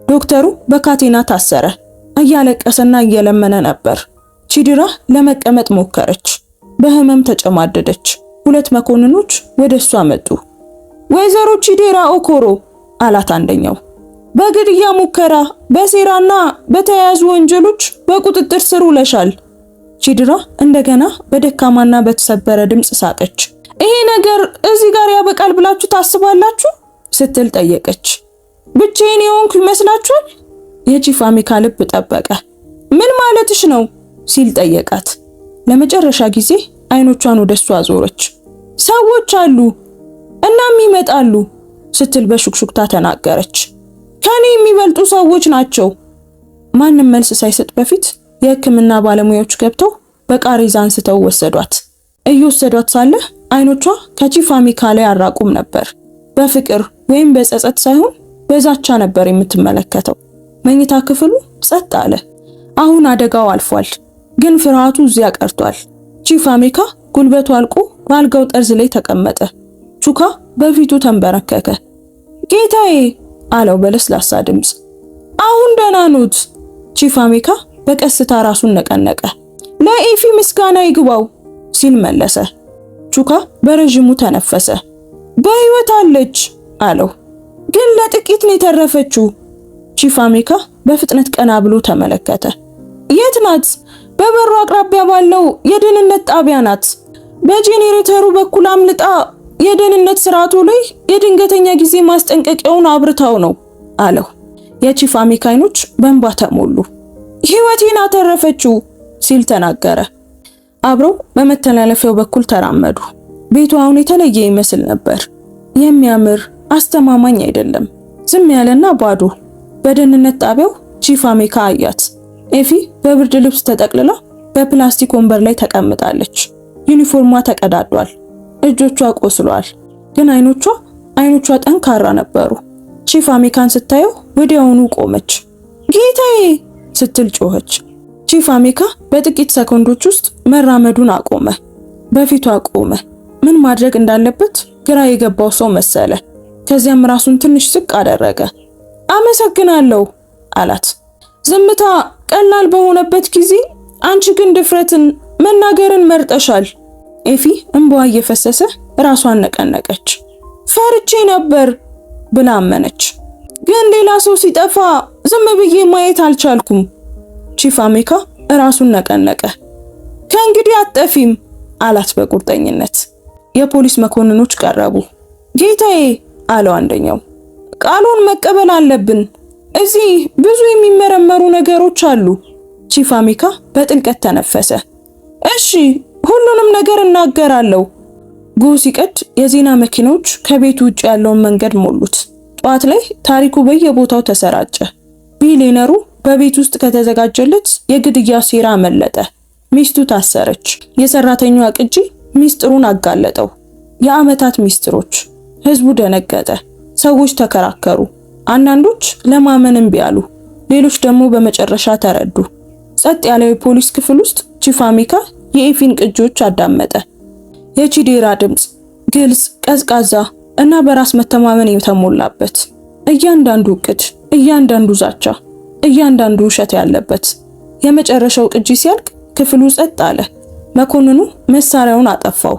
ዶክተሩ በካቴና ታሰረ። እያለቀሰና እየለመነ ነበር። ቺዲራ ለመቀመጥ ሞከረች። በህመም ተጨማደደች። ሁለት መኮንኖች ወደ እሷ መጡ። ወይዘሮ ቺዲራ ኦኮሮ አላት አንደኛው። በግድያ ሙከራ፣ በሴራና በተያያዙ ወንጀሎች በቁጥጥር ስር ውለሻል። ቺዲራ እንደገና በደካማና በተሰበረ ድምጽ ሳቀች። ይሄ ነገር እዚህ ጋር ያበቃል ብላችሁ ታስባላችሁ? ስትል ጠየቀች። ብቻዬን የሆንኩ ይመስላችኋል? የቺፍ አሜካ ልብ ጠበቀ። ምን ማለትሽ ነው? ሲል ጠየቃት። ለመጨረሻ ጊዜ አይኖቿን ወደሱ አዞረች። ሰዎች አሉ እናም ይመጣሉ ስትል በሹክሹክታ ተናገረች። ከኔ የሚበልጡ ሰዎች ናቸው። ማንም መልስ ሳይሰጥ በፊት የሕክምና ባለሙያዎች ገብተው በቃሬዛ አንስተው ወሰዷት። እየወሰዷት ሳለ አይኖቿ ከቺፍ አሜካ ላይ አራቁም ነበር። በፍቅር ወይም በጸጸት ሳይሆን በዛቻ ነበር የምትመለከተው። መኝታ ክፍሉ ጸጥ አለ። አሁን አደጋው አልፏል፣ ግን ፍርሃቱ እዚያ ቀርቷል። ቺፍ አሜካ ጉልበቱ አልቆ በአልጋው ጠርዝ ላይ ተቀመጠ። ቹካ በፊቱ ተንበረከከ። ጌታዬ አለው በለስላሳ ድምፅ። አሁን ደህና ኖት? ቺፍ አሜካ በቀስታ ራሱን ነቀነቀ። ለኤፊ ምስጋና ይግባው ሲል መለሰ። ቹካ በረጅሙ ተነፈሰ። በህይወት አለች አለው። ግን ለጥቂት ነው የተረፈችው። ቺፍ አሜካ በፍጥነት ቀና ብሎ ተመለከተ። የት ናት? በበሩ አቅራቢያ ባለው የደህንነት ጣቢያ ናት። በጄኔሬተሩ በኩል አምልጣ የደህንነት ስርዓቱ ላይ የድንገተኛ ጊዜ ማስጠንቀቂያውን አብርታው ነው አለው። የቺፍ አሜካ አይኖች በእንባ ተሞሉ። ህይወቴን አተረፈችው ሲል ተናገረ። አብረው በመተላለፊያው በኩል ተራመዱ። ቤቱ አሁን የተለየ ይመስል ነበር። የሚያምር አስተማማኝ አይደለም። ዝም ያለና ባዶ። በደህንነት ጣቢያው ቺፍ አሜካ አያት። ኤፊ በብርድ ልብስ ተጠቅልላ በፕላስቲክ ወንበር ላይ ተቀምጣለች። ዩኒፎርሟ ተቀዳዷል። እጆቿ ቆስሏል። ግን አይኖቿ ጠንካራ ነበሩ። ቺፍ አሜካን ስታየው ወዲያውኑ ቆመች። ጌታዬ ስትል ጮኸች። ቺፍ አሜካ በጥቂት ሰኮንዶች ውስጥ መራመዱን አቆመ። በፊቷ ቆመ። ምን ማድረግ እንዳለበት ግራ የገባው ሰው መሰለ። ከዚያም ራሱን ትንሽ ዝቅ አደረገ። አመሰግናለሁ አላት። ዝምታ ቀላል በሆነበት ጊዜ አንቺ ግን ድፍረትን መናገርን መርጠሻል። ኤፊ እንባዋ እየፈሰሰ ራሷን ነቀነቀች። ፈርቼ ነበር ብላ አመነች። ግን ሌላ ሰው ሲጠፋ ዝም ብዬ ማየት አልቻልኩም። ቺፍ አሜካ ራሱን ነቀነቀ። ከእንግዲህ አትጠፊም አላት በቁርጠኝነት። የፖሊስ መኮንኖች ቀረቡ። ጌታዬ አለው አንደኛው፣ ቃሉን መቀበል አለብን። እዚህ ብዙ የሚመረመሩ ነገሮች አሉ። ቺፍ አሜካ በጥልቀት ተነፈሰ። እሺ ሁሉንም ነገር እናገራለሁ። ጎህ ሲቀድ የዜና መኪናዎች ከቤቱ ውጭ ያለውን መንገድ ሞሉት። ጧት ላይ ታሪኩ በየቦታው ተሰራጨ። ቢሊየነሩ በቤት ውስጥ ከተዘጋጀለት የግድያ ሴራ አመለጠ። ሚስቱ ታሰረች። የሰራተኛዋ ቅጂ ሚስጥሩን አጋለጠው። የዓመታት ሚስጥሮች። ህዝቡ ደነገጠ። ሰዎች ተከራከሩ። አንዳንዶች ለማመን እምቢ አሉ። ሌሎች ደግሞ በመጨረሻ ተረዱ። ጸጥ ያለው የፖሊስ ክፍል ውስጥ ቺፍ አሜካ የኤፊን ቅጂዎች አዳመጠ። የቺዲራ ድምጽ ግልጽ፣ ቀዝቃዛ እና በራስ መተማመን የተሞላበት። እያንዳንዱ እቅድ፣ እያንዳንዱ ዛቻ፣ እያንዳንዱ ውሸት ያለበት። የመጨረሻው ቅጂ ሲያልቅ ክፍሉ ጸጥ አለ። መኮንኑ መሳሪያውን አጠፋው።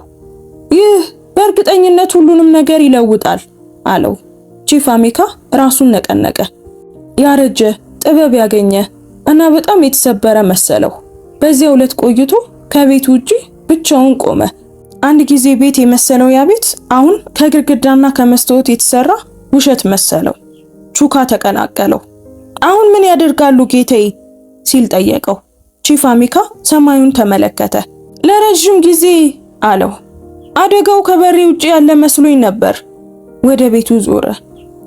ይህ በእርግጠኝነት ሁሉንም ነገር ይለውጣል አለው። ቺፍ አሜካ ራሱን ነቀነቀ። ያረጀ ጥበብ ያገኘ እና በጣም የተሰበረ መሰለው። በዚያው ዕለት ቆይቶ ከቤቱ ውጪ ብቻውን ቆመ። አንድ ጊዜ ቤት የመሰለው ያ ቤት አሁን ከግድግዳና ከመስታወት የተሰራ ውሸት መሰለው። ቹካ ተቀናቀለው። አሁን ምን ያደርጋሉ ጌታዬ ሲል ጠየቀው። ቺፍ አሚካ ሰማዩን ተመለከተ። ለረጅም ጊዜ አለው። አደጋው ከበሬ ውጪ ያለ መስሎኝ ነበር። ወደ ቤቱ ዞረ፣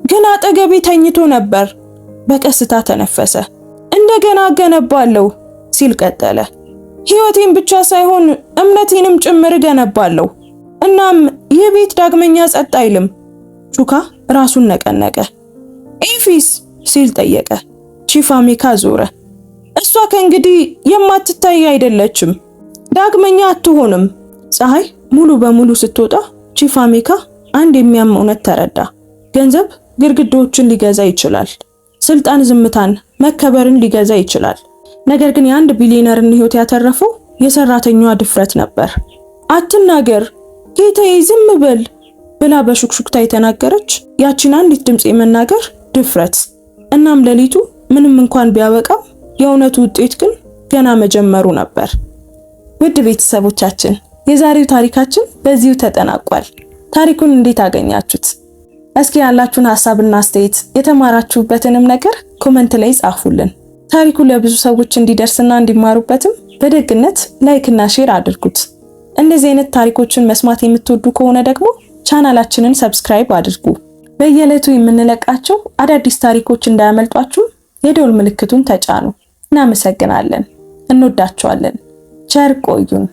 ግን አጠገቤ ተኝቶ ነበር። በቀስታ ተነፈሰ። እንደገና እገነባለሁ ሲል ቀጠለ። ሕይወቴን ብቻ ሳይሆን እምነቴንም ጭምር እገነባለሁ። እናም ይህ ቤት ዳግመኛ ጸጥ አይልም። ቹካ ራሱን ነቀነቀ። ኤፊስ ሲል ጠየቀ። ቺፍ አሚካ ዞረ። እሷ ከእንግዲህ የማትታይ አይደለችም፣ ዳግመኛ አትሆንም። ፀሐይ ሙሉ በሙሉ ስትወጣ ቺፍ አሚካ አንድ የሚያም እውነት ተረዳ። ገንዘብ ግድግዳዎችን ሊገዛ ይችላል። ስልጣን ዝምታን፣ መከበርን ሊገዛ ይችላል። ነገር ግን የአንድ ቢሊዮነርን ሕይወት ያተረፈው የሰራተኛዋ ድፍረት ነበር። አትናገር ጌታዬ፣ ዝም በል ብላ በሹክሹክታ የተናገረች ያቺን አንዲት ድምፅ የመናገር ድፍረት። እናም ሌሊቱ ምንም እንኳን ቢያበቃም የእውነቱ ውጤት ግን ገና መጀመሩ ነበር። ውድ ቤተሰቦቻችን የዛሬው ታሪካችን በዚሁ ተጠናቋል። ታሪኩን እንዴት አገኛችሁት? እስኪ ያላችሁን ሐሳብና አስተያየት የተማራችሁበትንም ነገር ኮሜንት ላይ ጻፉልን። ታሪኩ ለብዙ ሰዎች እንዲደርስና እንዲማሩበትም በደግነት ላይክ እና ሼር አድርጉት። እንደዚህ አይነት ታሪኮችን መስማት የምትወዱ ከሆነ ደግሞ ቻናላችንን ሰብስክራይብ አድርጉ። በየዕለቱ የምንለቃቸው አዳዲስ ታሪኮች እንዳያመልጧችሁ የደወል ምልክቱን ተጫኑ። እናመሰግናለን። እንወዳችኋለን። ቸር ቆዩን።